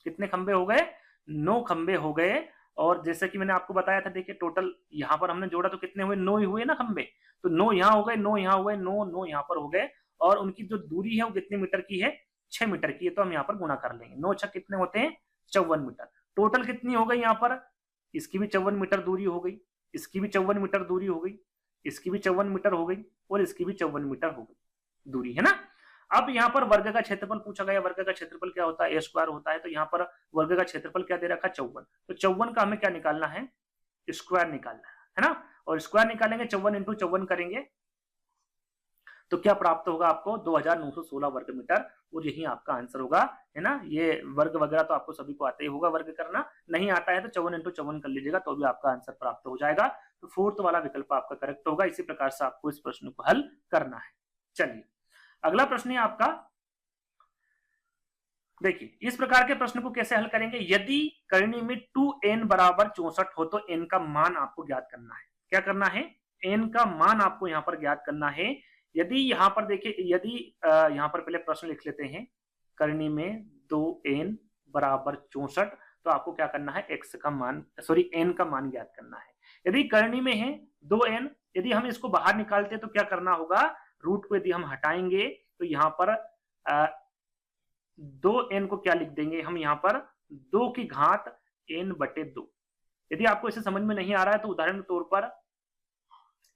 Speaker 1: कितने खंबे हो गए, 9 खंबे हो गए। और जैसे कि मैंने आपको बताया था, देखिए टोटल यहाँ पर हमने जोड़ा तो कितने हुए, 9 ही हुए ना खंबे, तो 9 यहाँ हो गए, 9 यहाँ हो गए, 9 9 यहाँ पर हो गए, और उनकी जो दूरी है वो कितने मीटर की है, 6 मीटर की है। तो हम यहाँ पर गुणा कर लेंगे, 9 6 कितने होते हैं, 54 मीटर। टोटल कितनी हो गई यहाँ पर, इसकी भी 54 मीटर दूरी हो गई, इसकी भी 54 मीटर दूरी हो गई, इसकी भी 54 मीटर हो गई, और इसकी भी 54 मीटर हो गई दूरी, है ना। अब यहाँ पर वर्ग का क्षेत्रफल पूछा गया, वर्ग का क्षेत्रफल क्या होता है, ए स्क्वायर होता है, तो यहाँ पर वर्ग का क्षेत्रफल क्या दे रखा है, 54। तो 54 का हमें क्या निकालना है, स्क्वायर निकालना है ना, और स्क्वायर निकालेंगे 54 इंटू 54 करेंगे तो क्या प्राप्त होगा आपको, 2916 वर्ग मीटर, और यही आपका आंसर होगा, है ना। ये वर्ग वगैरह तो आपको सभी को आता ही होगा वर्ग करना, नहीं आता है तो 54 इंटू 54 कर लीजिएगा तो भी आपका आंसर प्राप्त हो जाएगा। तो फोर्थ वाला विकल्प आपका करेक्ट होगा। इसी प्रकार से आपको इस प्रश्न को हल करना है। चलिए अगला प्रश्न है आपका, देखिए इस प्रकार के प्रश्न को कैसे हल करेंगे, यदि करनी में 2n बराबर 64 हो तो n का मान आपको ज्ञात करना है। क्या करना है, n का मान आपको यहाँ पर ज्ञात करना है। यदि यहाँ पर देखिए, यदि यहाँ पर पहले प्रश्न लिख लेते हैं, करनी में 2n बराबर 64 तो आपको क्या करना है, x का मान n का मान ज्ञात करना है। यदि करनी में है 2n, यदि हम इसको बाहर निकालते तो क्या करना होगा, रूट को यदि हम हटाएंगे तो यहाँ पर 2n को क्या लिख देंगे हम, यहाँ पर 2 की घात n बटे 2। यदि आपको इसे समझ में नहीं आ रहा है तो उदाहरण के तौर पर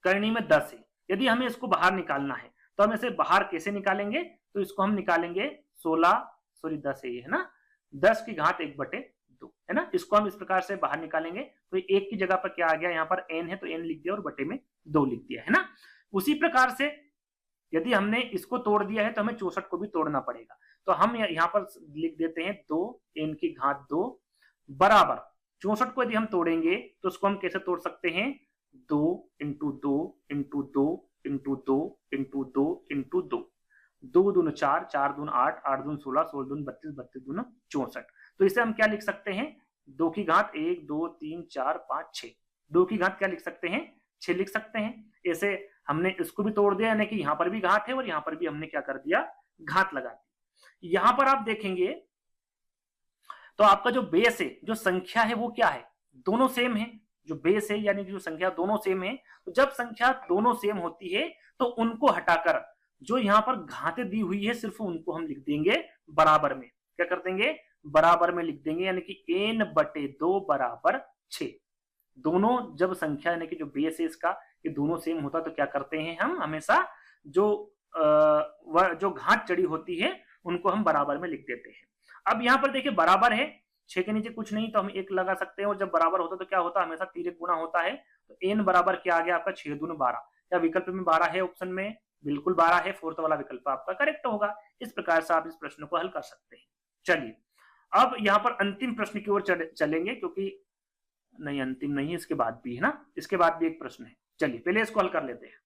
Speaker 1: करनी में 10 है, यदि हमें इसको बाहर निकालना है तो हम इसे बाहर कैसे निकालेंगे, तो इसको हम निकालेंगे 10 है ये, है ना, 10 की घात 1 बटे 2, है ना। इसको हम इस प्रकार से बाहर निकालेंगे तो 1 की जगह पर क्या आ गया, यहाँ पर n है तो n लिख दिया और बटे में 2 लिख दिया, है ना। उसी प्रकार से यदि हमने इसको तोड़ दिया है तो हमें 64 को भी तोड़ना पड़ेगा, तो हम यहाँ पर लिख देते हैं 2n की घात 2 बराबर 64 को यदि हम तोड़ेंगे तो उसको हम कैसे तोड़ सकते हैं, 2 into 2 into 2 into 2 into 2 into 2, 2 Doon 4, 4 Doon 8, 8 Doon 16, 16 Doon 32, 32 Doon 64। तो इसे हम क्या लिख सकते हैं, 2 की घात 1 2 3 4 5 6, 2 की घात क्या लिख सकते हैं, 6 लिख सकते हैं। ऐसे हमने इसको भी तोड़ दिया, यानी कि यहाँ पर भी घात है और यहाँ पर भी हमने क्या कर दिया, घात लगा दी। यहाँ पर आप देखेंगे तो आपका जो बेस है, जो संख्या है वो क्या है, दोनों सेम है। जो बेस है यानी कि जो संख्या दोनों सेम है, तो जब संख्या दोनों सेम होती है तो उनको हटाकर जो यहाँ पर घातें दी हुई है सिर्फ उनको हम लिख देंगे बराबर में। क्या कर देंगे, बराबर में लिख देंगे, यानी कि n बटे 2 बराबर 6। दोनों जब संख्या यानी कि जो बेस है इसका ये दोनों सेम होता तो क्या करते हैं, हम हमेशा जो घात चढ़ी होती है उनको हम बराबर में लिख देते हैं। अब यहाँ पर देखिए बराबर है, 6 के नीचे कुछ नहीं तो हम 1 लगा सकते हैं, और जब बराबर होता तो क्या होता है, हमेशा 3 गुना होता है। तो n बराबर क्या आ गया आपका, 6 दूनी 12। क्या विकल्प में 12 है, ऑप्शन में बिल्कुल 12 है, फोर्थ वाला विकल्प आपका करेक्ट होगा। इस प्रकार से आप इस प्रश्न को हल कर सकते हैं। चलिए अब यहाँ पर अंतिम प्रश्न की ओर चलेंगे, क्योंकि नहीं अंतिम नहीं, इसके बाद भी है ना, इसके बाद भी एक प्रश्न है। चलिए पहले इसको हल कर लेते हैं।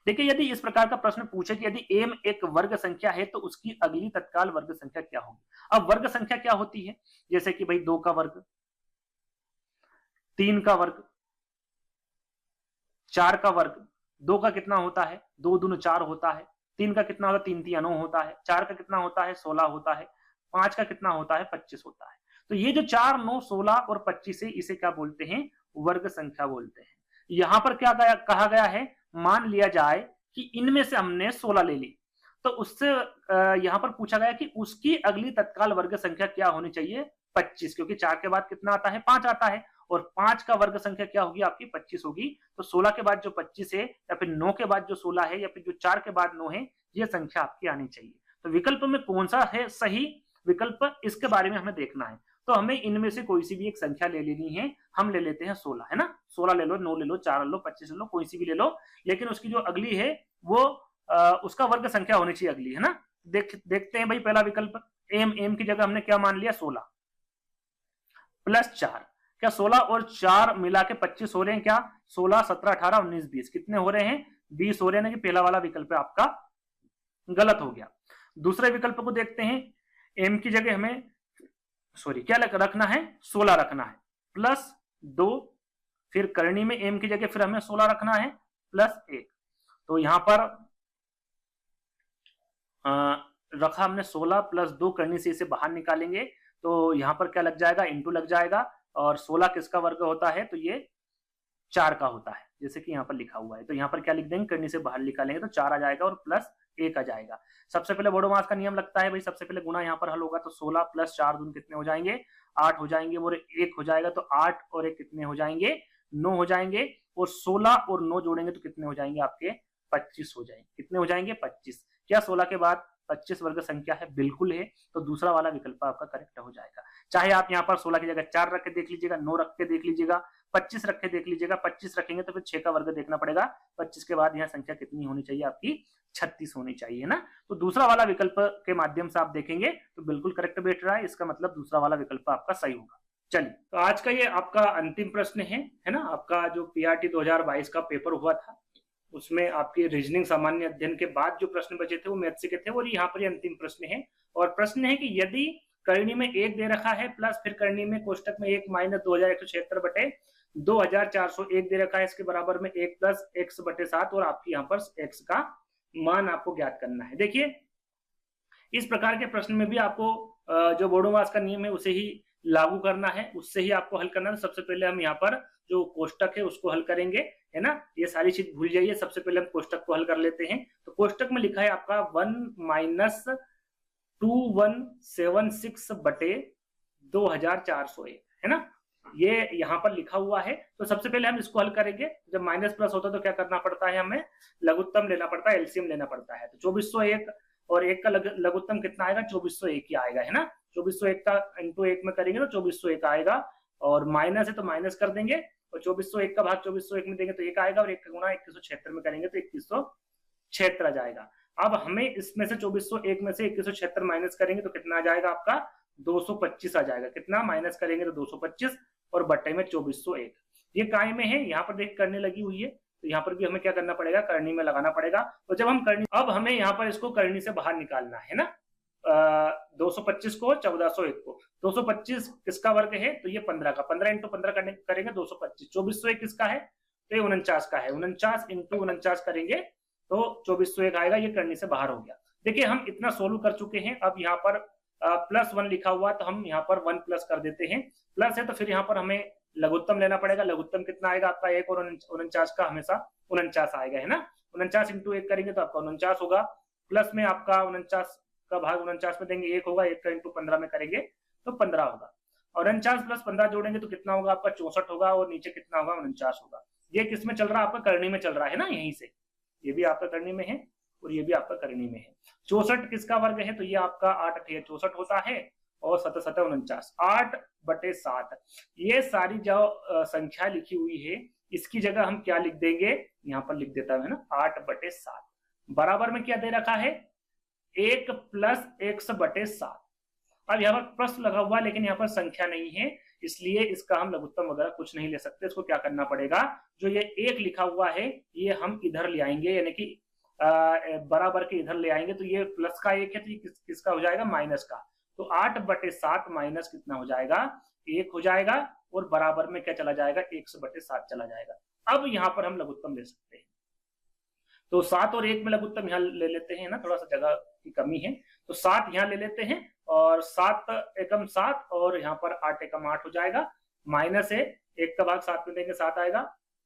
Speaker 1: देखिए यदि इस प्रकार का प्रश्न पूछे कि यदि m एक वर्ग संख्या है तो उसकी अगली तत्काल वर्ग संख्या क्या होगी। अब वर्ग संख्या क्या होती है, जैसे कि भाई 2 का वर्ग, 3 का वर्ग, 4 का वर्ग। 2 का कितना होता है, 2 दूनी 4 होता है। 3 का कितना होता है, 3 3 9 होता है। 4 का कितना होता है, 16 होता है। 5 का कितना होता है, 25 होता है। तो ये जो 4 9 16 और 25 है, इसे क्या बोलते हैं, वर्ग संख्या बोलते हैं। यहां पर क्या कहा गया है, मान लिया जाए कि इनमें से हमने 16 ले ली, तो उससे यहां पर पूछा गया कि उसकी अगली तत्काल वर्ग संख्या क्या होनी चाहिए, 25, क्योंकि 4 के बाद कितना आता है, 5 आता है, और 5 का वर्ग संख्या क्या होगी आपकी, 25 होगी। तो 16 के बाद जो 25 है, या फिर 9 के बाद जो 16 है, या फिर जो 4 के बाद 9 है, ये संख्या आपकी आनी चाहिए। तो विकल्प में कौन सा है सही विकल्प, इसके बारे में हमें देखना है। तो हमें इनमें से कोई सी भी एक संख्या ले लेनी है। हम ले लेते हैं 16, है ना। 16 ले लो, 9 ले लो, 4 ले लो, 25 ले लो, कोई सी भी ले लो, लेकिन उसकी जो अगली है वो उसका वर्ग संख्या होनी चाहिए अगली, है ना। देखते हैं भाई पहला विकल्प, एम की जगह हमने क्या मान लिया, 16 प्लस 4। क्या 16 और 4 मिला के 25 हो रहे हैं, क्या 16 17 18 19 20 कितने हो रहे हैं, 20 हो रहे हैं। कि पहला वाला विकल्प आपका गलत हो गया। दूसरे विकल्प को देखते हैं, एम की जगह हमें क्या रखना है, 16 रखना है, प्लस 2, फिर करनी में एम की जगह फिर हमें 16 रखना है, प्लस 1। तो यहां पर रखा हमने 16 प्लस 2, करनी से इसे बाहर निकालेंगे तो यहां पर क्या लग जाएगा, इंटू लग जाएगा। और 16 किसका वर्ग होता है, तो ये 4 का होता है, जैसे कि यहाँ पर लिखा हुआ है। तो यहाँ पर क्या लिख देंगे, करनी से बाहर निकालेंगे तो 4 आ जाएगा और प्लस 1 आ जाएगा। सबसे पहले बड़ोमास का नियम लगता है भाई, सबसे पहले गुना यहाँ पर हल होगा। तो 16 प्लस 4 दून कितने हो जाएंगे, 8 हो जाएंगे, और 1 हो जाएगा। तो 8 और 1 कितने हो जाएंगे, 9 हो जाएंगे। और 16 और 9 जोड़ेंगे तो कितने हो जाएंगे आपके, 25 हो जाएंगे। कितने हो जाएंगे, 25। क्या 16 के बाद 25 वर्ग संख्या है? बिल्कुल है। तो दूसरा वाला विकल्प आपका करेक्ट हो जाएगा। चाहे आप यहाँ पर 16 की जगह 4 रख के देख लीजिएगा, 9 रख के देख लीजिएगा, 25 रख के देख लीजिएगा। 25 रखेंगे तो फिर 6 का वर्ग देखना पड़ेगा। 25 के बाद यहाँ संख्या कितनी होनी चाहिए आपकी? 36 होनी चाहिए ना। तो दूसरा वाला विकल्प के माध्यम से आप देखेंगे तो बिल्कुल करेक्ट बैठ रहा है। इसका मतलब दूसरा वाला विकल्प आपका सही होगा। चलिए, तो आज का ये आपका अंतिम प्रश्न है ना। आपका जो पीआरटी 2022 का पेपर हुआ था उसमें आपके रीजनिंग सामान्य अध्ययन के बाद जो प्रश्न बचे थे वो मैथ्स के थे, और यहाँ पर ये अंतिम प्रश्न है। और प्रश्न है कि यदि करनी में 1 दे रखा है प्लस फिर करनी में कोष्टक में 1 माइनस 2176 बटे 2401 दे रखा है, इसके बराबर में 1 प्लस x बटे 7, और आपकी यहाँ पर x का मान आपको ज्ञात करना है। देखिए, इस प्रकार के प्रश्न में भी आपको जो बोडोमास का नियम है उसे ही लागू करना है, उससे ही आपको हल करना है। सबसे पहले हम यहाँ पर जो कोष्टक है उसको हल करेंगे, है ना। ये सारी चीज भूल जाइए, सबसे पहले हम कोष्टक को हल कर लेते हैं। तो कोष्टक में लिखा है आपका 1 माइनस 2176 बटे 2401, है ना। ये यहाँ पर लिखा हुआ है। तो सबसे पहले हम इसको हल करेंगे। जब माइनस प्लस होता है तो क्या करना पड़ता है? हमें लघुत्तम लेना पड़ता है, एलसीएम लेना पड़ता है। तो 2401 और 1 का लघुत्तम कितना आएगा? 2401 ही आएगा, है ना। 2401 का इंटू 1 में करेंगे तो 2401 आएगा, और माइनस है तो माइनस कर देंगे, और 2401 का भाग 2401 में देंगे तो 1 आएगा, और 1 का गुणा 2176 में करेंगे तो 2176 आ जाएगा। अब हमें इसमें से 2401 में से 2176 माइनस करेंगे तो कितना आ जाएगा आपका? 225 आ जाएगा। कितना माइनस करेंगे तो 225, और बट्टे में 2401। ये काय में है, यहाँ पर देख करने लगी हुई है, तो यहाँ पर भी हमें क्या करना पड़ेगा? करनी में लगाना पड़ेगा। तो जब हम करनी, अब हमें यहाँ पर इसको करनी से बाहर निकालना है ना। 225 को 1401 को, 225 किसका वर्ग है? तो ये 15 का, 15 इंटू 15 करेंगे 225। 2401 किसका है? तो ये 49 का है, 49 इंटू 49 करेंगे तो 2401 आएगा। ये करनी से बाहर हो गया। देखिए, हम इतना सोल्व कर चुके हैं। अब यहाँ पर +1 लिखा हुआ तो हम यहाँ पर 1 प्लस कर देते हैं। प्लस है तो फिर यहाँ पर हमें लघुत्तम लेना पड़ेगा। लघुत्तम कितना आएगा आपका? 1 और 49 का हमेशा 49 आएगा, है ना। 49 इंटू 1 करेंगे तो आपका 49 होगा। प्लस में आपका 49 का भाग 49 में देंगे 1 होगा, 1 का इंटू 15 में करेंगे तो 15 होगा। और 49 प्लस 15 जोड़ेंगे तो कितना होगा आपका? 64 होगा, और नीचे कितना होगा? 49 होगा। ये किस में चल रहा है? आपका करनी में चल रहा है ना, यहीं से। ये भी आपका करनी में है और ये भी आपका करनी में है। 64 किसका वर्ग है? तो ये आपका 8 64 होता है, और 7 7 49, 8 बटे 7। ये सारी जो संख्या लिखी हुई है इसकी जगह हम क्या लिख देंगे? यहाँ पर लिख देता है ना, 8 बटे 7। बराबर में क्या दे रखा है? 1 प्लस x बटे 7। अब यहाँ पर प्रश्न लगा हुआ है लेकिन यहाँ पर संख्या नहीं है, इसलिए इसका हम लघुत्तम वगैरह कुछ नहीं ले सकते। इसको क्या करना पड़ेगा? जो ये 1 लिखा हुआ है ये हम इधर ले आएंगे, यानी कि बराबर के इधर ले आएंगे। तो ये प्लस का 1 है तो ये किसका हो जाएगा? माइनस का। तो 8 बटे 7 माइनस कितना हो जाएगा? 1 हो जाएगा, और बराबर में क्या चला जाएगा? 1 बटे 7 चला जाएगा। अब यहाँ पर हम लघुत्तम ले सकते हैं। तो 7 और 1 में लघुत्तम यहाँ ले लेते हैं ना, थोड़ा सा जगह की कमी है। तो 7 यहाँ ले लेते हैं, और 7 एकम 7, और यहाँ पर 8 एकम 8 हो जाएगा। माइनस है, 1 का भाग 7 में देंगे 7 आएगा,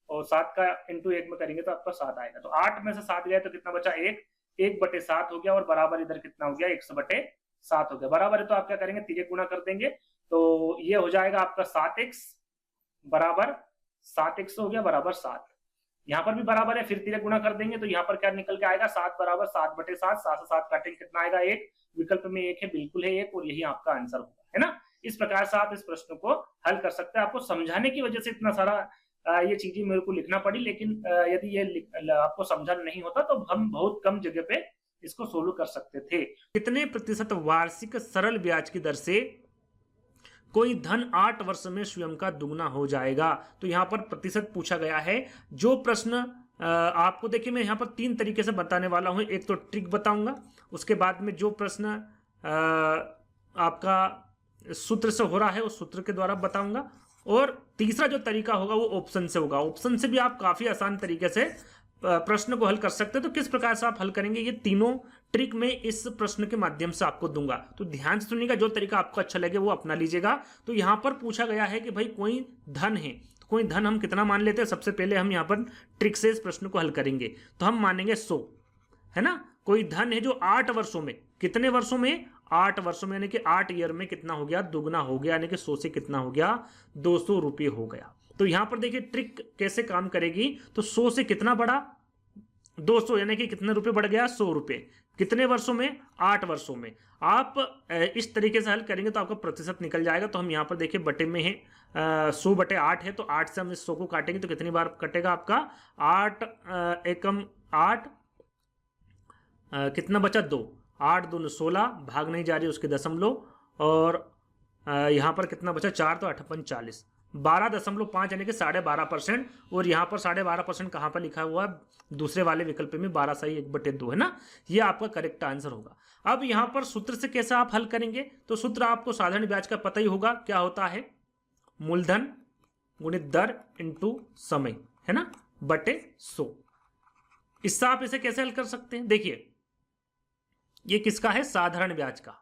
Speaker 1: और 7 का इंटू 1 में करेंगे तो आपका 7 आएगा। तो 8 में से 7 गया तो कितना बचा? 1 बटे 7 हो गया, और बराबर इधर कितना हो गया? 1 बटे 7 हो गया। बराबर है तो आप क्या करेंगे? तिर्यक गुणा कर देंगे, तो ये हो जाएगा आपका 7x बराबर 7x हो गया बराबर 7। यहाँ पर भी बराबर है, फिर तिर्यक गुणा कर देंगे तो यहाँ पर क्या निकल के आएगा? 7 बराबर 7 बटे 7। 7 से 7 काटेंगे कितना आएगा? 1। विकल्प में 1 है, बिल्कुल है 1, और यही आपका आंसर होगा, है ना। इस प्रकार से आप इस प्रश्न को हल कर सकते हैं। आपको समझाने की वजह से इतना सारा ये चीजें मेरे को लिखना पड़ी, लेकिन यदि ये आपको समझा नहीं होता तो हम बहुत कम जगह पे इसको सोल्व कर सकते थे। कितने प्रतिशत वार्षिक सरल ब्याज की दर से कोई धन 8 वर्ष में स्वयं का दुगना हो जाएगा? तो यहाँ पर प्रतिशत पूछा गया है। जो प्रश्न आपको देखिए, मैं यहाँ पर 3 तरीके से बताने वाला हूँ। एक तो ट्रिक बताऊंगा, उसके बाद में जो प्रश्न आपका सूत्र से हो रहा है उस सूत्र के द्वारा बताऊंगा, और तीसरा जो तरीका होगा वो ऑप्शन से होगा। ऑप्शन से भी आप काफी आसान तरीके से प्रश्न को हल कर सकते हैं। तो किस प्रकार से आप हल करेंगे, ये तीनों ट्रिक में इस प्रश्न के माध्यम से आपको दूंगा। तो ध्यान से सुनिएगा, जो तरीका आपको अच्छा लगे वो अपना लीजिएगा। तो यहाँ पर पूछा गया है कि भाई कोई धन है, तो कोई धन हम कितना मान लेते हैं? सबसे पहले हम यहाँ पर ट्रिक से इस प्रश्न को हल करेंगे। तो हम मानेंगे 100, है ना। कोई धन है जो 8 वर्षों में, कितने वर्षों में? 8 वर्षों में, यानी कि 8 ईयर में कितना हो गया? दुगना हो गया, यानी कि 100 से कितना हो गया? 200 रुपये हो गया। तो यहाँ पर देखिए ट्रिक कैसे काम करेगी। तो 100 से कितना बढ़ा? 200, यानी कि कितने रुपए बढ़ गया? 100 रुपए। कितने वर्षों में? 8 वर्षों में। आप इस तरीके से हल करेंगे तो आपका प्रतिशत निकल जाएगा। तो हम यहाँ पर देखिए बटे में है 100/8 है, तो 8 से हम इस 100 को काटेंगे तो कितनी बार कटेगा आपका? 8 एकम 8, कितना बचा? 2, 8 दूनी 16, भाग नहीं जा रही उसके दशमलव, और यहाँ पर कितना बचा? 4, तो 8 × 40, 12.5 यानी कि 12.5%। और यहाँ पर 12.5% कहाँ पर लिखा हुआ है? दूसरे वाले विकल्प में 12 सही 1/2 है ना। ये आपका करेक्ट आंसर होगा। अब यहाँ पर सूत्र से कैसे आप हल करेंगे? तो सूत्र आपको साधारण ब्याज का पता ही होगा, क्या होता है? मूलधन गुणित दर इंटू समय, है ना, बटे 100। इससे आप इसे कैसे हल कर सकते हैं? देखिए ये किसका है? साधारण ब्याज का।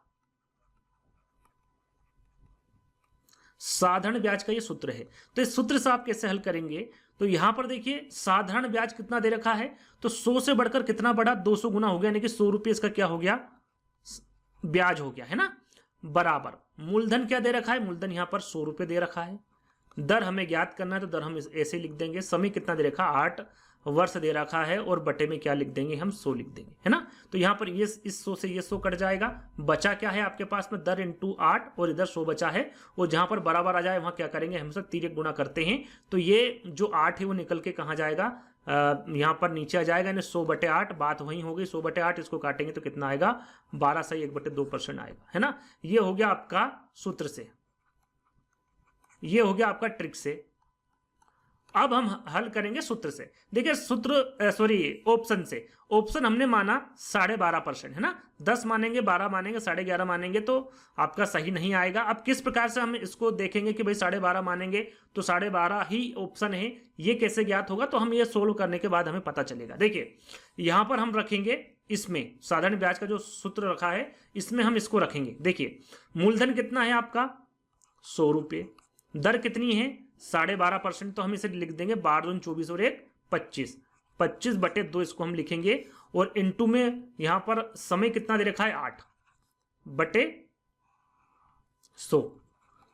Speaker 1: साधारण ब्याज का ये सूत्र है। तो इस सूत्र से आप कैसे हल करेंगे? तो यहां पर देखिए साधारण ब्याज कितना दे रखा है, तो 100 से बढ़कर कितना बढ़ा? 200 गुना हो गया, यानी कि 100 रुपये इसका क्या हो गया? ब्याज हो गया, है ना। बराबर मूलधन क्या दे रखा है? मूलधन यहां पर 100 रुपये दे रखा है। दर हमें ज्ञात करना है तो दर हम ऐसे लिख देंगे। समय कितना दे रखा? 8 वर्ष दे रखा है, और बटे में क्या लिख देंगे? हम 100 लिख देंगे, है ना। तो यहाँ पर ये इस 100 से ये 100 कट जाएगा। बचा क्या है आपके पास में? दर इंटू 8, और इधर 100 बचा है। और जहां पर बराबर आ जाए वहां क्या करेंगे? हम सब तिर्यक गुणा करते हैं, तो ये जो 8 है वो निकल के कहाँ जाएगा? यहाँ पर नीचे आ जाएगा, यानी 100/8। बात वही हो गई, 100/8 इसको काटेंगे तो कितना आएगा? 12 सही 1/2% आएगा, है ना। ये हो गया आपका सूत्र से, ये हो गया आपका ट्रिक से। अब हम हल करेंगे सूत्र से। देखिए सूत्र ऑप्शन से। ऑप्शन हमने माना 12.5%, है ना। 10 मानेंगे, 12 मानेंगे, 11.5 मानेंगे तो आपका सही नहीं आएगा। अब किस प्रकार से हम इसको देखेंगे कि भाई 12.5 मानेंगे तो 12.5 ही ऑप्शन है, ये कैसे ज्ञात होगा? तो हम ये सोल्व करने के बाद हमें पता चलेगा। देखिए यहां पर हम रखेंगे, इसमें साधारण ब्याज का जो सूत्र रखा है इसमें हम इसको रखेंगे। देखिए मूलधन कितना है आपका? 100 रुपये। दर कितनी है? 12.5%, तो हम इसे लिख देंगे 12 दूनी 24 और 1 25, 25/2 इसको हम लिखेंगे। और इंटू में यहां पर समय कितना दे रखा है? 8/100।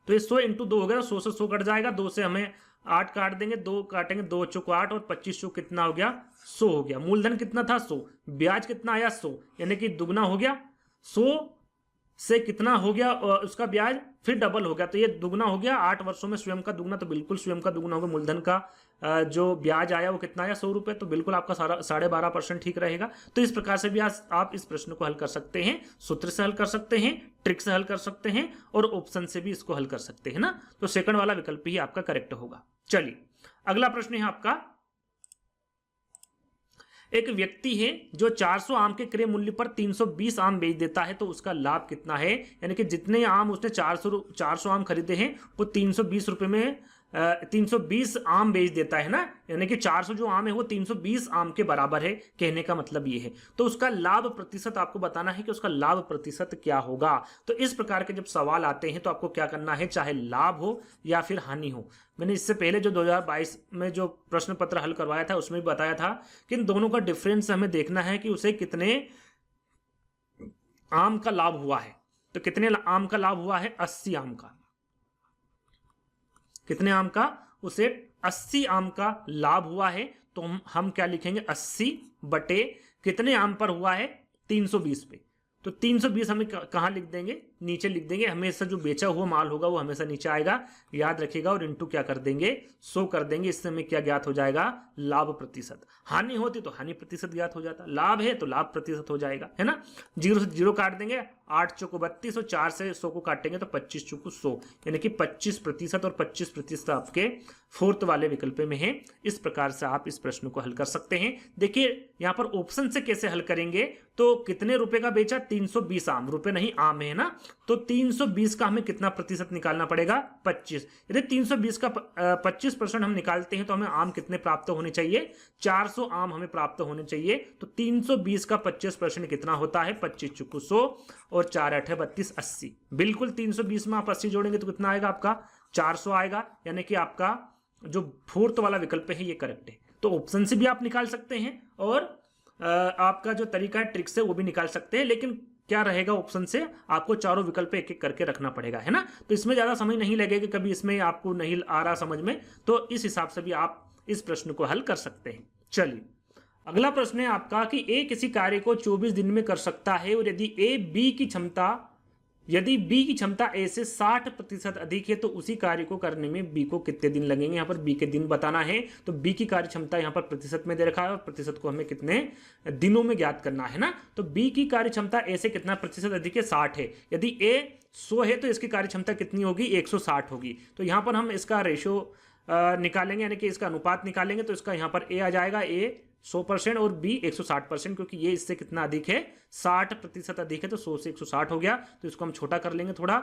Speaker 1: तो ये 100 × 2 हो गया, 100 से 100 कट जाएगा, 2 से हमें 8 काट देंगे, 2 काटेंगे, 2 चौक 8 और 25 चौक कितना हो गया? 100 हो गया। मूलधन कितना था? 100। ब्याज कितना आया? 100, यानी कि दुगना हो गया। 100 से कितना हो गया उसका ब्याज? फिर डबल हो गया, तो ये दुगना हो गया। 8 वर्षों में स्वयं का दुगना, तो बिल्कुल स्वयं का दुगना होगा। मूलधन का जो ब्याज आया वो कितना आया? 100 रुपये, तो बिल्कुल आपका 12.5% ठीक रहेगा। तो इस प्रकार से भी आप इस प्रश्न को हल कर सकते हैं। सूत्र से हल कर सकते हैं, ट्रिक से हल कर सकते हैं, और ऑप्शन से भी इसको हल कर सकते हैं ना। तो सेकंड वाला विकल्प ही आपका करेक्ट होगा। चलिए अगला प्रश्न है आपका। एक व्यक्ति है जो 400 आम के क्रय मूल्य पर 320 आम बेच देता है, तो उसका लाभ कितना है? यानी कि जितने आम उसने 400 आम खरीदे हैं वो 320 रुपए में 320 आम बेच देता है ना, यानी कि 400 जो आम है वो 320 आम के बराबर है। कहने का मतलब ये है। तो उसका लाभ प्रतिशत आपको बताना है कि उसका लाभ प्रतिशत क्या होगा। तो इस प्रकार के जब सवाल आते हैं तो आपको क्या करना है, चाहे लाभ हो या फिर हानि हो। मैंने इससे पहले जो 2022 में जो प्रश्न पत्र हल करवाया था उसमें भी बताया था कि इन दोनों का डिफरेंस हमें देखना है कि उसे कितने आम का लाभ हुआ है। तो कितने आम का लाभ हुआ है? 80 आम का। कितने आम का? उसे 80 आम का लाभ हुआ है। तो हम क्या लिखेंगे? 80 बटे कितने आम पर हुआ है? 320 पे। तो 320 हमें कहाँ लिख देंगे? नीचे लिख देंगे। हमेशा जो बेचा हुआ माल होगा वो हमेशा नीचे आएगा, याद रखिएगा। और इंटू क्या कर देंगे? 100 कर देंगे। इससे हमें क्या ज्ञात हो जाएगा? लाभ प्रतिशत। हानि होती तो हानि प्रतिशत ज्ञात हो जाता, लाभ है तो लाभ प्रतिशत हो जाएगा, है ना। 0 से 0 काट देंगे, 8 चौको 32 और 4 से 100 को काटेंगे तो 25 चौको 100, यानी कि 25% और 25% आपके फोर्थ वाले विकल्प में है। इस प्रकार से आप इस प्रश्न को हल कर सकते हैं। देखिए यहां पर ऑप्शन से कैसे हल करेंगे, तो कितने रुपए का बेचा? 320 आम, रुपए नहीं आम है ना। तो 320 का हमें कितना प्रतिशत निकालना पड़ेगा? 25। यदि 320 का 25% हम निकालते हैं तो हमें आम कितने प्राप्त होने चाहिए? 400 आम हमें प्राप्त होने चाहिए। तो 320 का 25% कितना होता है? 25 चुकू 100 और 4 8 32 80। बिल्कुल 320 में आप 80 जोड़ेंगे तो कितना आएगा आपका? 400 आएगा, यानी कि आपका जो फोर्थ वाला विकल्प है ये करेक्ट है। तो ऑप्शन से भी आप निकाल सकते हैं और आपका जो तरीका है ट्रिक से वो भी निकाल सकते हैं। लेकिन क्या रहेगा ऑप्शन से? आपको चारों विकल्प एक एक करके रखना पड़ेगा, है ना। तो इसमें ज्यादा समय नहीं लगेगा, कभी इसमें आपको नहीं आ रहा समझ में तो इस हिसाब से भी आप इस प्रश्न को हल कर सकते हैं। चलिए अगला प्रश्न है आपका कि ए किसी कार्य को 24 दिन में कर सकता है और यदि बी की क्षमता ए से 60% अधिक है तो उसी कार्य को करने में बी को कितने दिन लगेंगे। यहाँ पर बी के दिन बताना है, तो बी की कार्य क्षमता यहाँ पर प्रतिशत में दे रखा है और प्रतिशत को हमें कितने दिनों में ज्ञात करना है ना। तो बी की कार्य क्षमता ए से कितना प्रतिशत अधिक है, 60 है। यदि ए 100 है तो इसकी कार्य क्षमता कितनी होगी, 160 होगी। तो यहाँ पर हम इसका रेशो निकालेंगे, यानी कि इसका अनुपात निकालेंगे, तो इसका यहाँ पर ए आ जाएगा, ए 100% और बी 160%, क्योंकि ये इससे कितना अधिक है, 60% अधिक है, तो 100 से 160 हो गया। तो इसको हम छोटा कर लेंगे थोड़ा,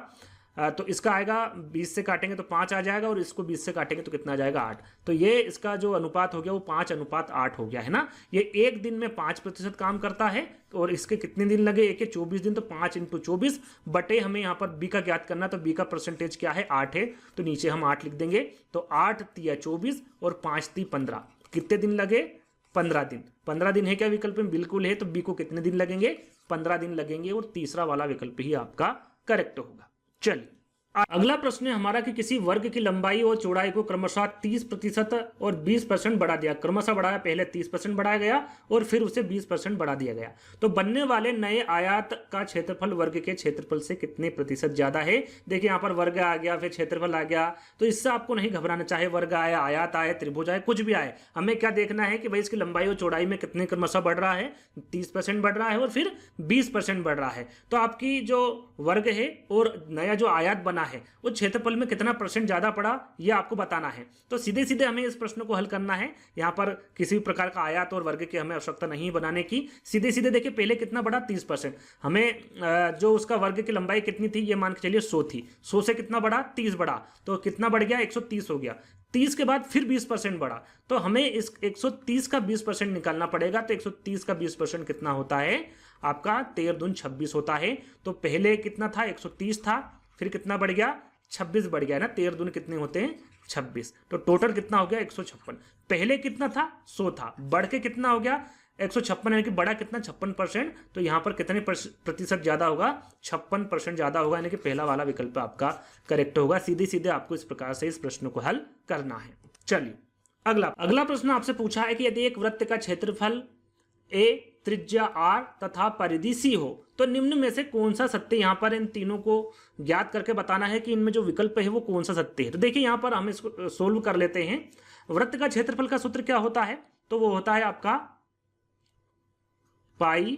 Speaker 1: तो इसका आएगा 20 से काटेंगे तो 5 आ जाएगा और इसको 20 से काटेंगे तो कितना आ जाएगा, 8। तो ये इसका जो अनुपात हो गया वो 5:8 हो गया है ना। ये एक दिन में 5% काम करता है और इसके कितने दिन लगे, एक 24 दिन, तो 5 × 24 बटे हमें यहाँ पर बी का ज्ञात करना, तो बी का परसेंटेज क्या है, 8 है, तो नीचे हम 8 लिख देंगे। तो 8 × 24 और 5 × 15, कितने दिन लगे, 15 दिन। 15 दिन है क्या विकल्प में, बिल्कुल है। तो बी को कितने दिन लगेंगे, 15 दिन लगेंगे और तीसरा वाला विकल्प ही आपका करेक्ट होगा। चलिए अगला प्रश्न है हमारा कि किसी वर्ग की लंबाई और चौड़ाई को क्रमशः 30% और 20% बढ़ा दिया, क्रमशः बढ़ाया, पहले 30% बढ़ाया गया और फिर उसे 20% बढ़ा दिया गया, तो बनने वाले नए आयत का क्षेत्रफल वर्ग के क्षेत्रफल से कितने प्रतिशत ज्यादा है। देखिए यहाँ पर वर्ग आ गया, फिर क्षेत्रफल आ गया, तो इससे आपको नहीं घबराना, चाहे वर्ग आया, आयत आए, त्रिभुज आए, कुछ भी आए, हमें क्या देखना है कि भाई इसकी लंबाई और चौड़ाई में कितने क्रमशः बढ़ रहा है, 30% बढ़ रहा है और फिर 20% बढ़ रहा है। तो आपकी जो वर्ग है और नया जो आयत बना है वो क्षेत्रफल में कितना परसेंट ज्यादा पड़ा, ये आपको बताना है। तो सीधे सीधे हमें इस प्रश्न को हल करना है। यहाँ पर किसी भी प्रकार का आयत और वर्ग की हमें आवश्यकता नहीं बनाने की, सीधे सीधे देखिए पहले कितना बढ़ा, 30%। हमें जो उसका वर्ग की लंबाई कितनी थी, ये मान के चलिए 100 थी, 100 से कितना बढ़ा, 30 बढ़ा, तो कितना बढ़ गया, 130 हो गया। 30 के बाद फिर 20% बढ़ा, तो हमें इस 130 का 20% निकालना पड़ेगा। तो 130 का 20% कितना होता है आपका, 13 दूनी 26 होता है। तो पहले कितना था, 130 था, फिर कितना बढ़ गया, 26 बढ़ गया ना, 13 दूनी कितने होते हैं, 26। तो टोटल कितना हो गया, 156। पहले कितना था, 100 था, बढ़ के कितना हो गया, 156, यानी कि बड़ा कितना, 56%। तो यहाँ पर कितने प्रतिशत ज्यादा होगा, 56% ज्यादा होगा, यानी कि पहला वाला विकल्प आपका करेक्ट होगा। सीधे सीधे आपको इस प्रकार से इस प्रश्न को हल करना है। चलिए अगला प्रश्न आपसे पूछा है कि यदि एक वृत्त का क्षेत्रफल ए, त्रिज्या r तथा परिधि c हो तो निम्न में से कौन सा सत्य, यहाँ पर इन तीनों को ज्ञात करके बताना है कि इनमें जो विकल्प है वो कौन सा सत्य है। तो देखिए यहाँ पर हम इसको सोल्व कर लेते हैं। वृत्त का क्षेत्रफल का सूत्र क्या होता है, तो वो होता है आपका πr²,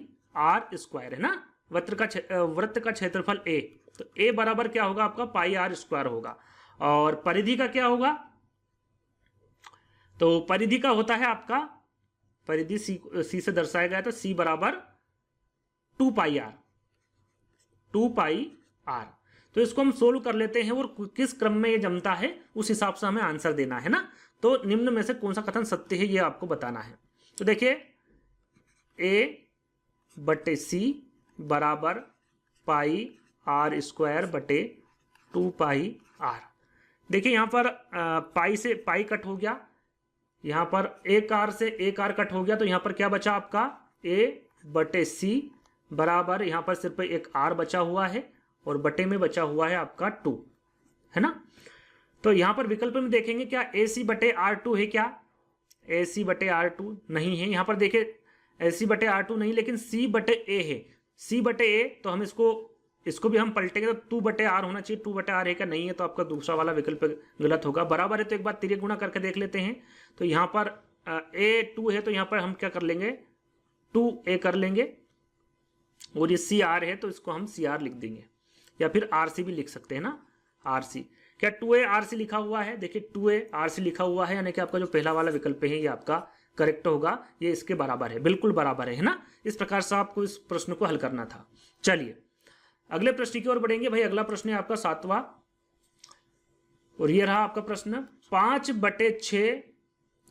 Speaker 1: है ना। वृत्त का क्षेत्रफल a, तो a बराबर क्या होगा आपका, πr² होगा। और परिधि का क्या होगा, तो परिधि का होता है आपका, परिधि c से दर्शाया गया, तो c बराबर 2πr। तो इसको हम सोल्व कर लेते हैं और किस क्रम में ये जमता है उस हिसाब से हमें आंसर देना है ना। तो निम्न में से कौन सा कथन सत्य है ये आपको बताना है। तो देखिए a/c बराबर πr²/2πr। देखिए यहाँ पर पाई से पाई कट हो गया, यहाँ पर एक आर से एक आर कट हो गया, तो यहाँ पर क्या बचा आपका, a/c बराबर, यहाँ पर सिर्फ एक आर बचा हुआ है और बटे में बचा हुआ है आपका 2, है ना। तो यहाँ पर विकल्प में देखेंगे क्या ac/r2 है क्या, ac/r2 नहीं है। यहाँ पर देखिए ac/r2 नहीं, लेकिन c/a है, c/a, तो हम इसको भी हम पलटेंगे तो 2/r होना चाहिए, 2/r है क्या, नहीं है, तो आपका दूसरा वाला विकल्प गलत होगा। बराबर है तो एक बार तिर्यक गुणा करके देख लेते हैं। तो यहाँ पर a2 है, तो यहाँ पर हम क्या कर लेंगे, 2a कर लेंगे, और ये cr है तो इसको हम cr लिख देंगे, या फिर rc भी लिख सकते हैं ना, rc। क्या 2a rc लिखा हुआ है, देखिए 2a rc लिखा हुआ है, यानी कि आपका जो पहला वाला विकल्प है ये आपका करेक्ट होगा, ये इसके बराबर है, बिल्कुल बराबर है ना। इस प्रकार से आपको इस प्रश्न को हल करना था। चलिए अगले प्रश्न की ओर बढ़ेंगे। भाई अगला प्रश्न है आपका 7वां, और ये रहा आपका प्रश्न, 5/6,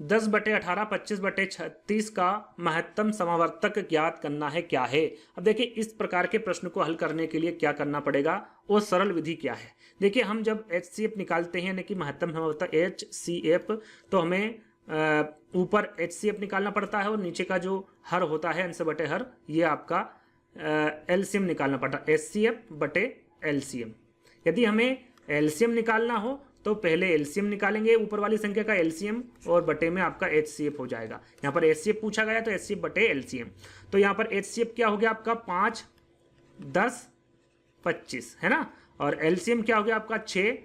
Speaker 1: 10/18, 25/36 का महत्तम समावर्तक ज्ञात करना है, क्या है। अब देखिए इस प्रकार के प्रश्न को हल करने के लिए क्या करना पड़ेगा, वो सरल विधि क्या है। देखिए हम जब HCF निकालते हैं, यानी कि महत्तम समावर्तक HCF, तो हमें ऊपर HCF निकालना पड़ता है और नीचे का जो हर होता है अंश/हर, ये आपका LCM निकालना पड़ता है, HCF/LCM। यदि हमें LCM निकालना हो तो पहले एलसीएम निकालेंगे, ऊपर वाली संख्या का एलसीएम और बटे में आपका एचसीएफ हो जाएगा। यहाँ पर एचसीएफ पूछा गया तो एचसीएफ बटे एलसीएम। तो यहाँ पर एचसीएफ क्या हो गया आपका 5, 10, 25 है ना, और एलसीएम क्या हो गया आपका 6,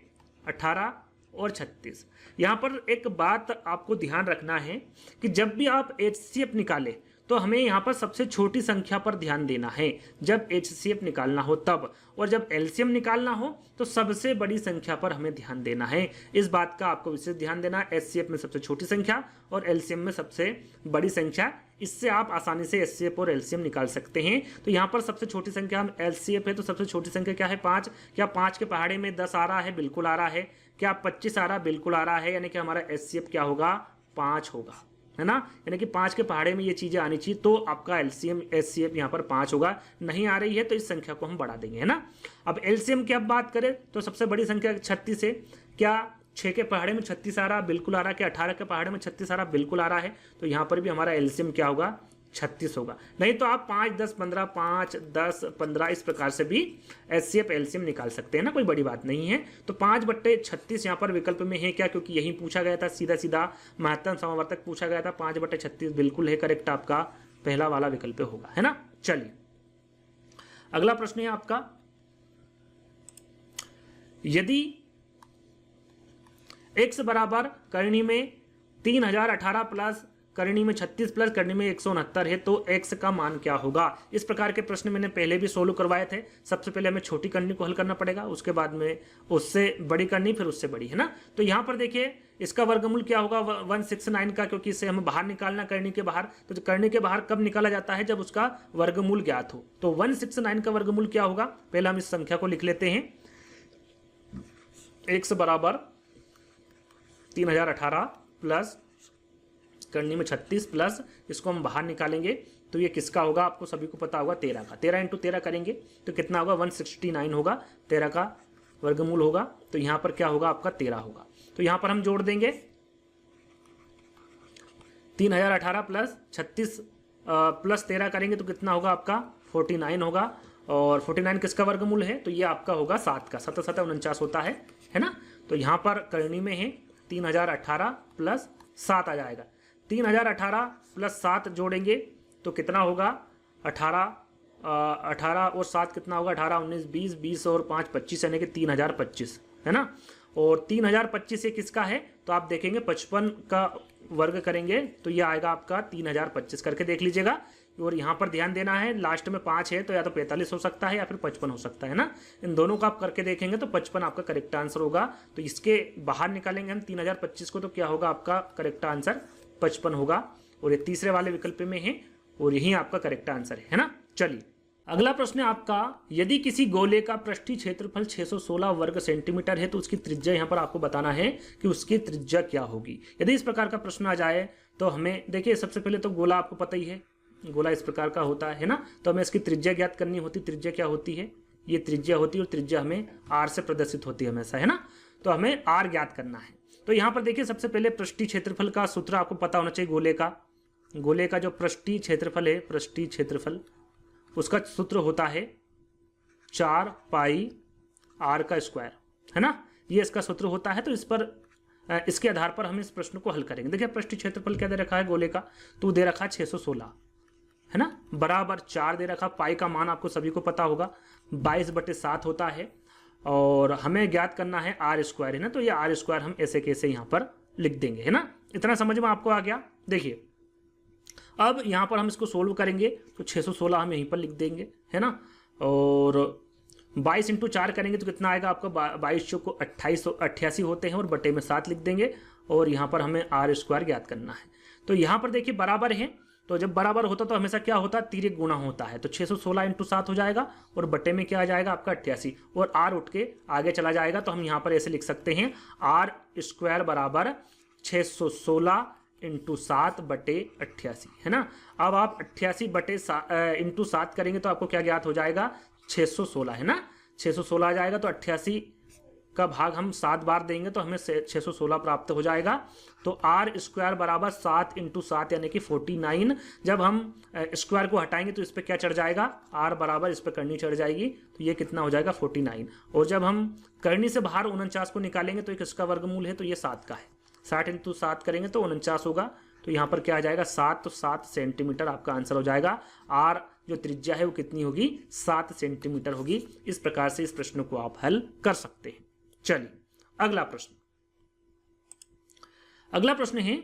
Speaker 1: 18 और 36। यहाँ पर एक बात आपको ध्यान रखना है कि जब भी आप एचसीएफ निकालें तो हमें यहाँ पर सबसे छोटी संख्या पर ध्यान देना है जब एचसीएफ निकालना हो तब, और जब एलसीएम निकालना हो तो सबसे बड़ी संख्या पर हमें ध्यान देना है। इस बात का आपको विशेष ध्यान देना है, एचसीएफ में सबसे छोटी संख्या और एलसीएम में सबसे बड़ी संख्या। इससे आप आसानी से एचसीएफ और एलसीएम निकाल सकते हैं। तो यहाँ पर सबसे छोटी संख्या एचसीएफ है, तो सबसे छोटी संख्या क्या है 5। क्या 5 के पहाड़े में 10 आ रहा है? बिल्कुल आ रहा है। क्या 25 आ रहा? बिल्कुल आ रहा है। यानी कि हमारा एचसीएफ क्या होगा 5 होगा, है ना। यानी कि 5 के पहाड़े में ये चीजें आनी चाहिए, तो आपका एलसीएम एचसीएफ यहाँ पर 5 होगा। नहीं आ रही है तो इस संख्या को हम बढ़ा देंगे, है ना। अब एलसीएम की अब बात करें तो सबसे बड़ी संख्या 36 है। क्या 6 के पहाड़े में 36 आ रहा? बिल्कुल आ रहा है। क्या 18 के पहाड़े में 36 आ रहा? बिल्कुल आ रहा है। तो यहाँ पर भी हमारा एलसीएम क्या होगा 36 होगा। नहीं तो आप 5, 10, 15, 5, 10, 15 इस प्रकार से भी एचसीएफ एलसीएम निकाल सकते हैं ना, कोई बड़ी बात नहीं है। तो 5/36 यहाँ पर विकल्प में है क्या, क्योंकि यही पूछा गया था, सीधा सीधा महत्तम समावर्तक पूछा गया था। 5/36 बिल्कुल है करेक्ट, आपका पहला वाला विकल्प होगा, है ना। चलिए अगला प्रश्न है आपका, यदि x बराबर करनी में 3018 प्लस करनी में 36 प्लस करनी में 169 है तो x का मान क्या होगा। इस प्रकार के प्रश्न मैंने पहले भी सोल्व करवाए थे। सबसे पहले हमें छोटी करनी को हल करना पड़ेगा, उसके बाद में उससे बड़ी करनी, फिर उससे बड़ी, है ना। तो यहाँ पर देखिए इसका वर्गमूल क्या होगा 169 का, क्योंकि इसे हमें बाहर निकालना करनी के बाहर। तो करनी के बाहर कब निकाला जाता है, जब उसका वर्गमूल ज्ञात हो। तो 169 का वर्गमूल क्या होगा, पहले हम इस संख्या को लिख लेते हैं। x बराबर 3018 प्लस करनी में 36 प्लस इसको हम बाहर निकालेंगे तो ये किसका होगा, आपको सभी को पता होगा 13 का। 13 × 13 करेंगे तो कितना होगा 169 होगा, 13 का वर्गमूल होगा। तो यहाँ पर क्या होगा आपका 13 होगा। तो यहाँ पर हम जोड़ देंगे 3018 प्लस 36 प्लस 13 करेंगे तो कितना होगा आपका 49 होगा। और 49 किसका वर्गमूल है, तो ये आपका होगा 7 का। 7 7 49 होता है ना। तो यहाँ पर करनी में है 3018 प्लस 7 आ जाएगा। 3018 प्लस 7 जोड़ेंगे तो कितना होगा 18 और 7 कितना होगा 18, 19, 20, 20 और 5 25, यानी कि 3025, है ना। और 3025 ये किसका है, तो आप देखेंगे 55 का वर्ग करेंगे तो ये आएगा आपका 3025, करके देख लीजिएगा। और यहाँ पर ध्यान देना है, लास्ट में 5 है तो या तो 45 हो सकता है या फिर 55 हो सकता है ना। इन दोनों का आप करके देखेंगे तो 55 आपका करेक्ट आंसर होगा। तो इसके बाहर निकालेंगे हम 3025 को, तो क्या होगा आपका करेक्ट आंसर 55 होगा। और ये तीसरे वाले विकल्प में है और यही आपका करेक्ट आंसर है ना। चलिए अगला प्रश्न है आपका, यदि किसी गोले का पृष्ठीय क्षेत्रफल 616 वर्ग सेंटीमीटर है तो उसकी त्रिज्या यहाँ पर आपको बताना है कि उसकी त्रिज्या क्या होगी। यदि इस प्रकार का प्रश्न आ जाए तो हमें देखिए, सबसे पहले तो गोला आपको पता ही है, गोला इस प्रकार का होता है ना। तो हमें इसकी त्रिज्या ज्ञात करनी होती। त्रिज्या क्या होती है, ये त्रिज्या होती है और त्रिज्या हमें r से प्रदर्शित होती है हमेशा, है ना। तो हमें r ज्ञात करना है। तो यहाँ पर देखिए सबसे पहले पृष्ठीय क्षेत्रफल का सूत्र आपको पता होना चाहिए। गोले का जो पृष्ठीय क्षेत्रफल है, पृष्ठीय क्षेत्रफल उसका सूत्र होता है 4 पाई r का स्क्वायर, है ना। ये इसका सूत्र होता है। तो इसके आधार पर हम इस प्रश्न को हल करेंगे। देखिए पृष्ठीय क्षेत्रफल क्या दे रखा है गोले का, तो दे रखा है 616, है ना, बराबर 4 दे रखा। पाई का मान आपको सभी को पता होगा 22/7 होता है। और हमें ज्ञात करना है r स्क्वायर, है ना। तो ये r स्क्वायर हम ऐसे कैसे यहाँ पर लिख देंगे, है ना। इतना समझ में आपको आ गया। देखिए अब यहाँ पर हम इसको सोल्व करेंगे तो 616 हम यहीं पर लिख देंगे, है ना। और 22 × 4 करेंगे तो कितना आएगा आपका 22 को 2888 होते हैं और बटे में 7 लिख देंगे। और यहाँ पर हमें r स्क्वायर ज्ञात करना है। तो यहाँ पर देखिए बराबर है, तो जब बराबर होता तो हमेशा क्या होता, तिर्यक गुणा होता है। तो 616 × 7 हो जाएगा और बटे में क्या आ जाएगा आपका 88 और r उठ के आगे चला जाएगा। तो हम यहाँ पर ऐसे लिख सकते हैं r स्क्वायर बराबर 616 × 7 बटे 88, है ना। अब आप 88 बटे × 7 करेंगे तो आपको क्या ज्ञात हो जाएगा 616, है ना। 616 आ जाएगा। तो 88 का भाग हम 7 बार देंगे तो हमें 616 प्राप्त हो जाएगा। तो आर स्क्वायर बराबर 7 × 7 यानी कि 49। जब हम स्क्वायर को हटाएंगे तो इस पर क्या चढ़ जाएगा, आर बराबर इस पर करनी चढ़ जाएगी, तो ये कितना हो जाएगा 49। और जब हम करनी से बाहर 49 को निकालेंगे तो एक इसका वर्गमूल है, तो ये 7 का है। 60 × 7 करेंगे तो 49 होगा। तो यहाँ पर क्या आ जाएगा 7, तो 7 सेंटीमीटर आपका आंसर हो जाएगा। आर जो त्रिज्या है वो कितनी होगी, 7 सेंटीमीटर होगी। इस प्रकार से इस प्रश्न को आप हल कर सकते हैं। चलिए अगला प्रश्न। अगला प्रश्न है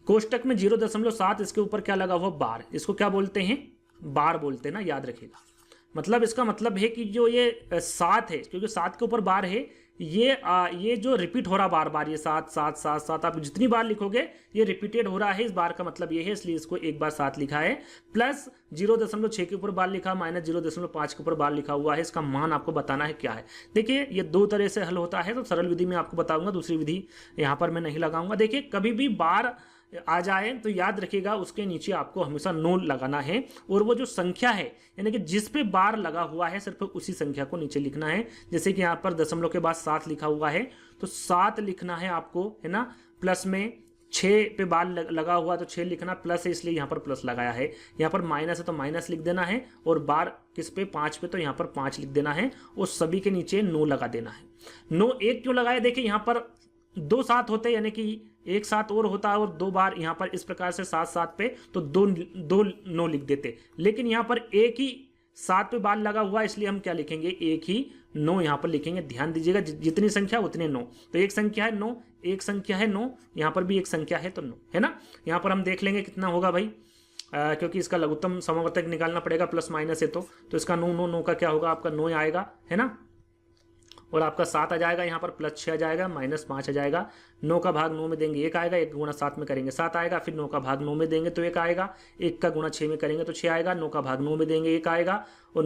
Speaker 1: कोष्टक में 0.7, इसके ऊपर क्या लगा हुआ, बार। इसको क्या बोलते हैं, बार बोलते हैं ना, याद रखिएगा। मतलब इसका मतलब है कि जो ये 7 है, क्योंकि 7 के ऊपर बार है, ये जो रिपीट हो रहा बार बार, ये 7 7 7 7, आप जितनी बार लिखोगे ये रिपीटेड हो रहा है। इस बार का मतलब ये है, इसलिए इसको एक बार 7 लिखा है। प्लस 0.6 के ऊपर बार लिखा, माइनस 0.5 के ऊपर बार लिखा हुआ है। इसका मान आपको बताना है क्या है। देखिए ये 2 तरह से हल होता है, तो सरल विधि में आपको बताऊंगा, दूसरी विधि यहाँ पर मैं नहीं लगाऊंगा। देखिए कभी भी बार आ जाए तो याद रखिएगा उसके नीचे आपको हमेशा 9 लगाना है, और वो जो संख्या है यानी कि जिस पे बार लगा हुआ है सिर्फ उसी संख्या को नीचे लिखना है। जैसे कि यहाँ पर दशमलव के बाद 7 लिखा हुआ है, तो 7 लिखना है आपको, है ना। प्लस में 6 पे बार लगा हुआ तो 6 लिखना, प्लस है इसलिए यहाँ पर प्लस लगाया है। यहाँ पर माइनस है तो माइनस लिख देना है, और बार किस पे, 5 पे, तो यहाँ पर 5 लिख देना है, और सभी के नीचे 9 लगा देना है। 9 एक क्यों लगाया, देखिए यहाँ पर 2 7 होते यानी कि एक 7 और होता है, और 2 बार यहाँ पर इस प्रकार से 7 7 पे तो 2 9 लिख देते। लेकिन यहाँ पर एक ही 7 पे बार लगा हुआ है, इसलिए हम क्या लिखेंगे, एक ही 9 यहाँ पर लिखेंगे। ध्यान दीजिएगा, जितनी संख्या उतने 9। तो एक संख्या है 9, एक संख्या है 9, यहाँ पर भी एक संख्या है तो 9, है ना। यहाँ पर हम देख लेंगे कितना होगा भाई, क्योंकि इसका लघुत्तम समावर्तक निकालना पड़ेगा, प्लस माइनस है तो इसका 9 9 9 का क्या होगा, आपका 9 आएगा, है ना। और आपका 7 आ जाएगा, यहाँ पर प्लस 6 आ जाएगा, माइनस 5 आ जाएगा। 9 का भाग 9 में देंगे 1 आएगा, 1 गुणा 7 में करेंगे 7 आएगा। फिर 9 का भाग 9 में देंगे तो 1 आएगा, 1 का गुणा 6 में करेंगे तो 6 आएगा। 9 का भाग 9 में देंगे 1 आएगा, और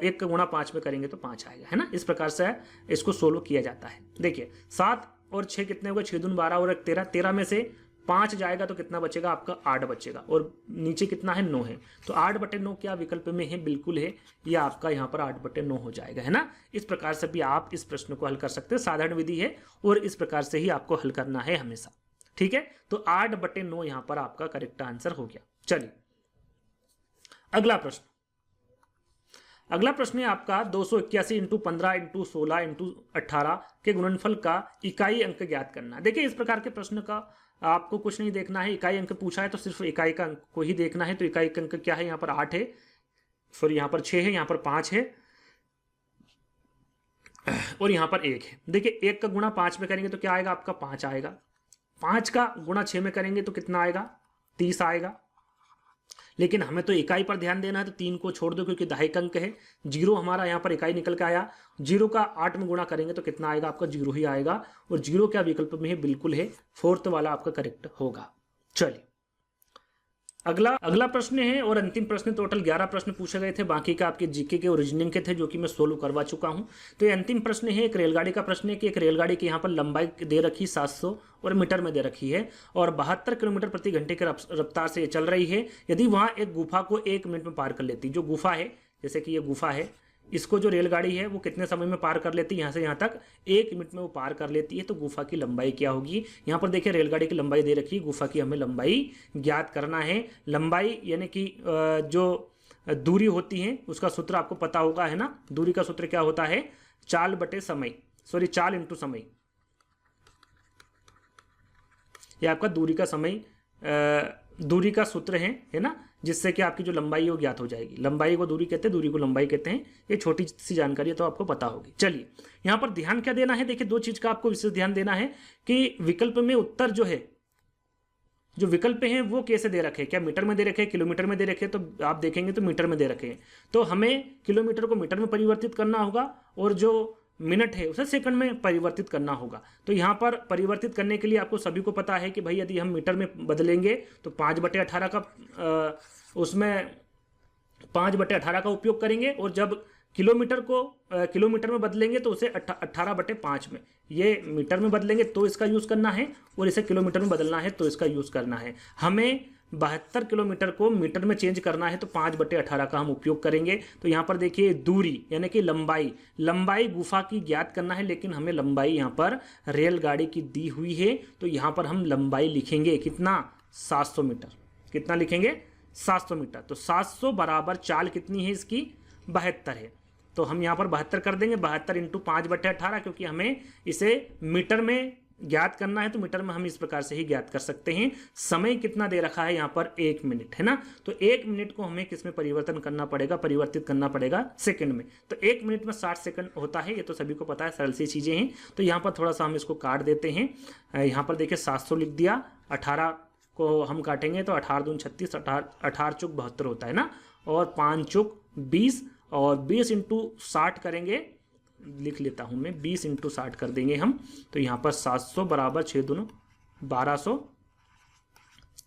Speaker 1: 1 का गुणा 5 में करेंगे तो 5 आएगा, है ना। इस प्रकार से इसको सोल्व किया जाता है। देखिए 7 और 6 कितने हुए, 6 दूनी 12 और 1 13, 13 में से 5 जाएगा तो कितना बचेगा, आपका 8 बचेगा, और नीचे कितना है, 9 है। तो 8/9 क्या विकल्प में है, बिल्कुल है, यह आपका यहाँ पर 8/9 हो जाएगा, है ना। इस प्रकार से भी आप इस प्रश्न को हल कर सकते हैं, साधारण विधि है, और इस प्रकार से ही आपको हल करना है हमेशा, ठीक है। तो 8/9 यहाँ पर आपका करेक्ट आंसर हो गया। चलिए अगला प्रश्न। अगला प्रश्न है आपका 281 × 15 × 16 × 18 के गुणनफल का इकाई अंक ज्ञात करना। देखिए इस प्रकार के प्रश्न का आपको कुछ नहीं देखना है, इकाई अंक पूछा है तो सिर्फ इकाई का अंक को ही देखना है। तो इकाई अंक क्या है, यहाँ पर 8 है, सॉरी यहाँ पर 6 है, यहाँ पर 5 है, और यहाँ पर 1 है। देखिए 1 का गुणा 5 में करेंगे तो क्या आएगा, आपका 5 आएगा। 5 का गुणा 6 में करेंगे तो कितना आएगा, 30 आएगा। लेकिन हमें तो इकाई पर ध्यान देना है, तो 3 को छोड़ दो क्योंकि दहाई अंक है। 0 हमारा यहाँ पर इकाई निकल के आया। 0 का 8 में गुणा करेंगे तो कितना आएगा, आपका 0 ही आएगा। और 0 क्या विकल्प में है, बिल्कुल है, 4th वाला आपका करेक्ट होगा। चलिए अगला प्रश्न है, और अंतिम प्रश्न। टोटल 11 प्रश्न पूछे गए थे, बाकी का आपके जीके के और रीजनिंग के थे, जो कि मैं सोल्व करवा चुका हूं। तो ये अंतिम प्रश्न है, एक रेलगाड़ी का प्रश्न है कि एक रेलगाड़ी की यहाँ पर लंबाई दे रखी 700 और मीटर में दे रखी है, और 72 किलोमीटर प्रति घंटे की रफ्तार से ये चल रही है। यदि वहाँ एक गुफा को 1 मिनट में पार कर लेती, जो गुफा है, जैसे कि ये गुफा है, इसको जो रेलगाड़ी है वो कितने समय में पार कर लेती है, यहाँ से यहाँ तक 1 मिनट में वो पार कर लेती है, तो गुफा की लंबाई क्या होगी। यहाँ पर देखिए रेलगाड़ी की लंबाई दे रखी है, गुफा की हमें लंबाई ज्ञात करना है। लंबाई यानी कि जो दूरी होती है उसका सूत्र आपको पता होगा, है ना। दूरी का सूत्र क्या होता है, चाल × समय। यह आपका दूरी का सूत्र है ना, जिससे कि आपकी जो लंबाई है वो ज्ञात हो जाएगी। लंबाई को दूरी कहते हैं, दूरी को लंबाई कहते हैं। ये छोटी सी जानकारी है तो आपको पता होगी। चलिए यहाँ पर ध्यान क्या देना है, देखिए 2 चीज का आपको विशेष ध्यान देना है कि विकल्प में उत्तर जो है, जो विकल्प हैं वो कैसे दे रखे, क्या मीटर में दे रखे, किलोमीटर में दे रखे। तो आप देखेंगे तो मीटर में दे रखे हैं, तो हमें किलोमीटर को मीटर में परिवर्तित करना होगा, और जो मिनट है उसे सेकंड में परिवर्तित करना होगा। तो यहाँ पर परिवर्तित करने के लिए आपको सभी को पता है कि भाई यदि हम मीटर में बदलेंगे तो 5/18 का उसमें 5/18 का उपयोग करेंगे, और जब किलोमीटर में बदलेंगे तो उसे 18/5 में, ये मीटर में बदलेंगे तो इसका यूज़ करना है, और इसे किलोमीटर में बदलना है तो इसका यूज़ करना है। हमें 72 किलोमीटर को मीटर में चेंज करना है तो 5/18 का हम उपयोग करेंगे। तो यहाँ पर देखिए दूरी यानी कि लंबाई गुफा की ज्ञात करना है, लेकिन हमें लंबाई यहाँ पर रेलगाड़ी की दी हुई है, तो यहाँ पर हम लंबाई लिखेंगे कितना, 700 मीटर। कितना लिखेंगे, 700 मीटर। तो 700 बराबर चाल कितनी है इसकी, 72 है। तो हम यहाँ पर 72 कर देंगे, 72 इंटू 5/18, क्योंकि हमें इसे मीटर में ज्ञात करना है तो मीटर में हम इस प्रकार से ही ज्ञात कर सकते हैं। समय कितना दे रखा है यहाँ पर, 1 मिनट है ना। तो 1 मिनट को हमें किस में परिवर्तित करना पड़ेगा, सेकंड में। तो 1 मिनट में 60 सेकंड होता है, ये तो सभी को पता है, सरल सी चीज़ें हैं। तो यहाँ पर थोड़ा सा हम इसको काट देते हैं। यहाँ पर देखिए 700 लिख दिया, 18 को हम काटेंगे तो 18 दूनी 36, 18 चौक 72 होता है ना, और 5 चौक 20, और 20 इंटू 60 करेंगे, लिख लेता हूं मैं, 20 इंटू 60 कर देंगे हम। तो यहाँ पर 700 बराबर 6 दूनी 1200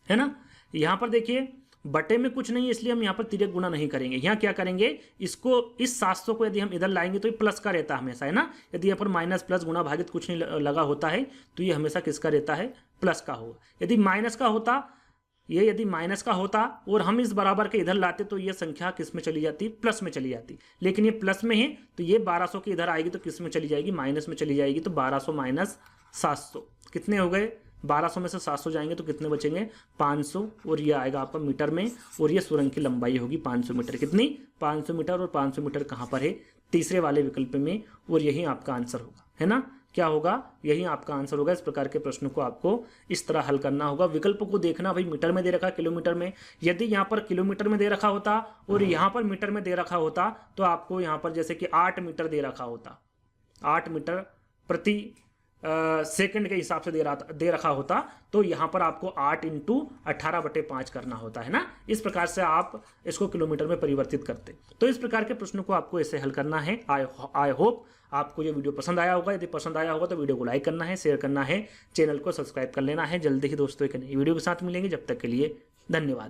Speaker 1: है ना। यहाँ पर देखिए बटे में कुछ नहीं है, इसलिए हम यहाँ पर तिर्यक गुणा नहीं करेंगे। यहाँ क्या करेंगे, इसको इस 700 को यदि हम इधर लाएंगे तो ये प्लस का रहता है हमेशा, है ना। यदि यहाँ पर माइनस प्लस गुणा भागित कुछ नहीं लगा होता है तो ये हमेशा किसका रहता है, प्लस का होगा। यदि माइनस का होता और हम इस बराबर के इधर लाते तो ये संख्या किस में चली जाती, प्लस में चली जाती। लेकिन ये प्लस में है तो ये 1200 के इधर आएगी तो किस में चली जाएगी, माइनस में चली जाएगी। तो 1200 माइनस 700 कितने हो गए, 1200 में से 700 जाएंगे तो कितने बचेंगे, 500, और ये आएगा आपका मीटर में, और ये सुरंग की लंबाई होगी 500 मीटर। कितनी, 500 मीटर। और 500 मीटर कहाँ पर है, तीसरे वाले विकल्प में, और यही आपका आंसर होगा, है ना। क्या होगा, यही आपका आंसर होगा। इस प्रकार के प्रश्न को आपको इस तरह हल करना होगा। विकल्प को देखना, भाई मीटर में दे रखा, किलोमीटर में। यदि यहाँ पर किलोमीटर में दे रखा होता और यहाँ पर मीटर में दे रखा होता तो आपको यहाँ पर जैसे कि 8 मीटर दे रखा होता, 8 मीटर प्रति सेकंड के हिसाब से दे रखा होता तो यहाँ पर आपको 8 इंटू 18/5 करना होता है ना। इस प्रकार से आप इसको किलोमीटर में परिवर्तित करते। तो इस प्रकार के प्रश्नों को आपको ऐसे हल करना है। आई होप आपको ये वीडियो पसंद आया होगा। यदि पसंद आया होगा तो वीडियो को लाइक करना है, शेयर करना है, चैनल को सब्सक्राइब कर लेना है। जल्दी ही दोस्तों एक नई वीडियो के साथ मिलेंगे, जब तक के लिए धन्यवाद।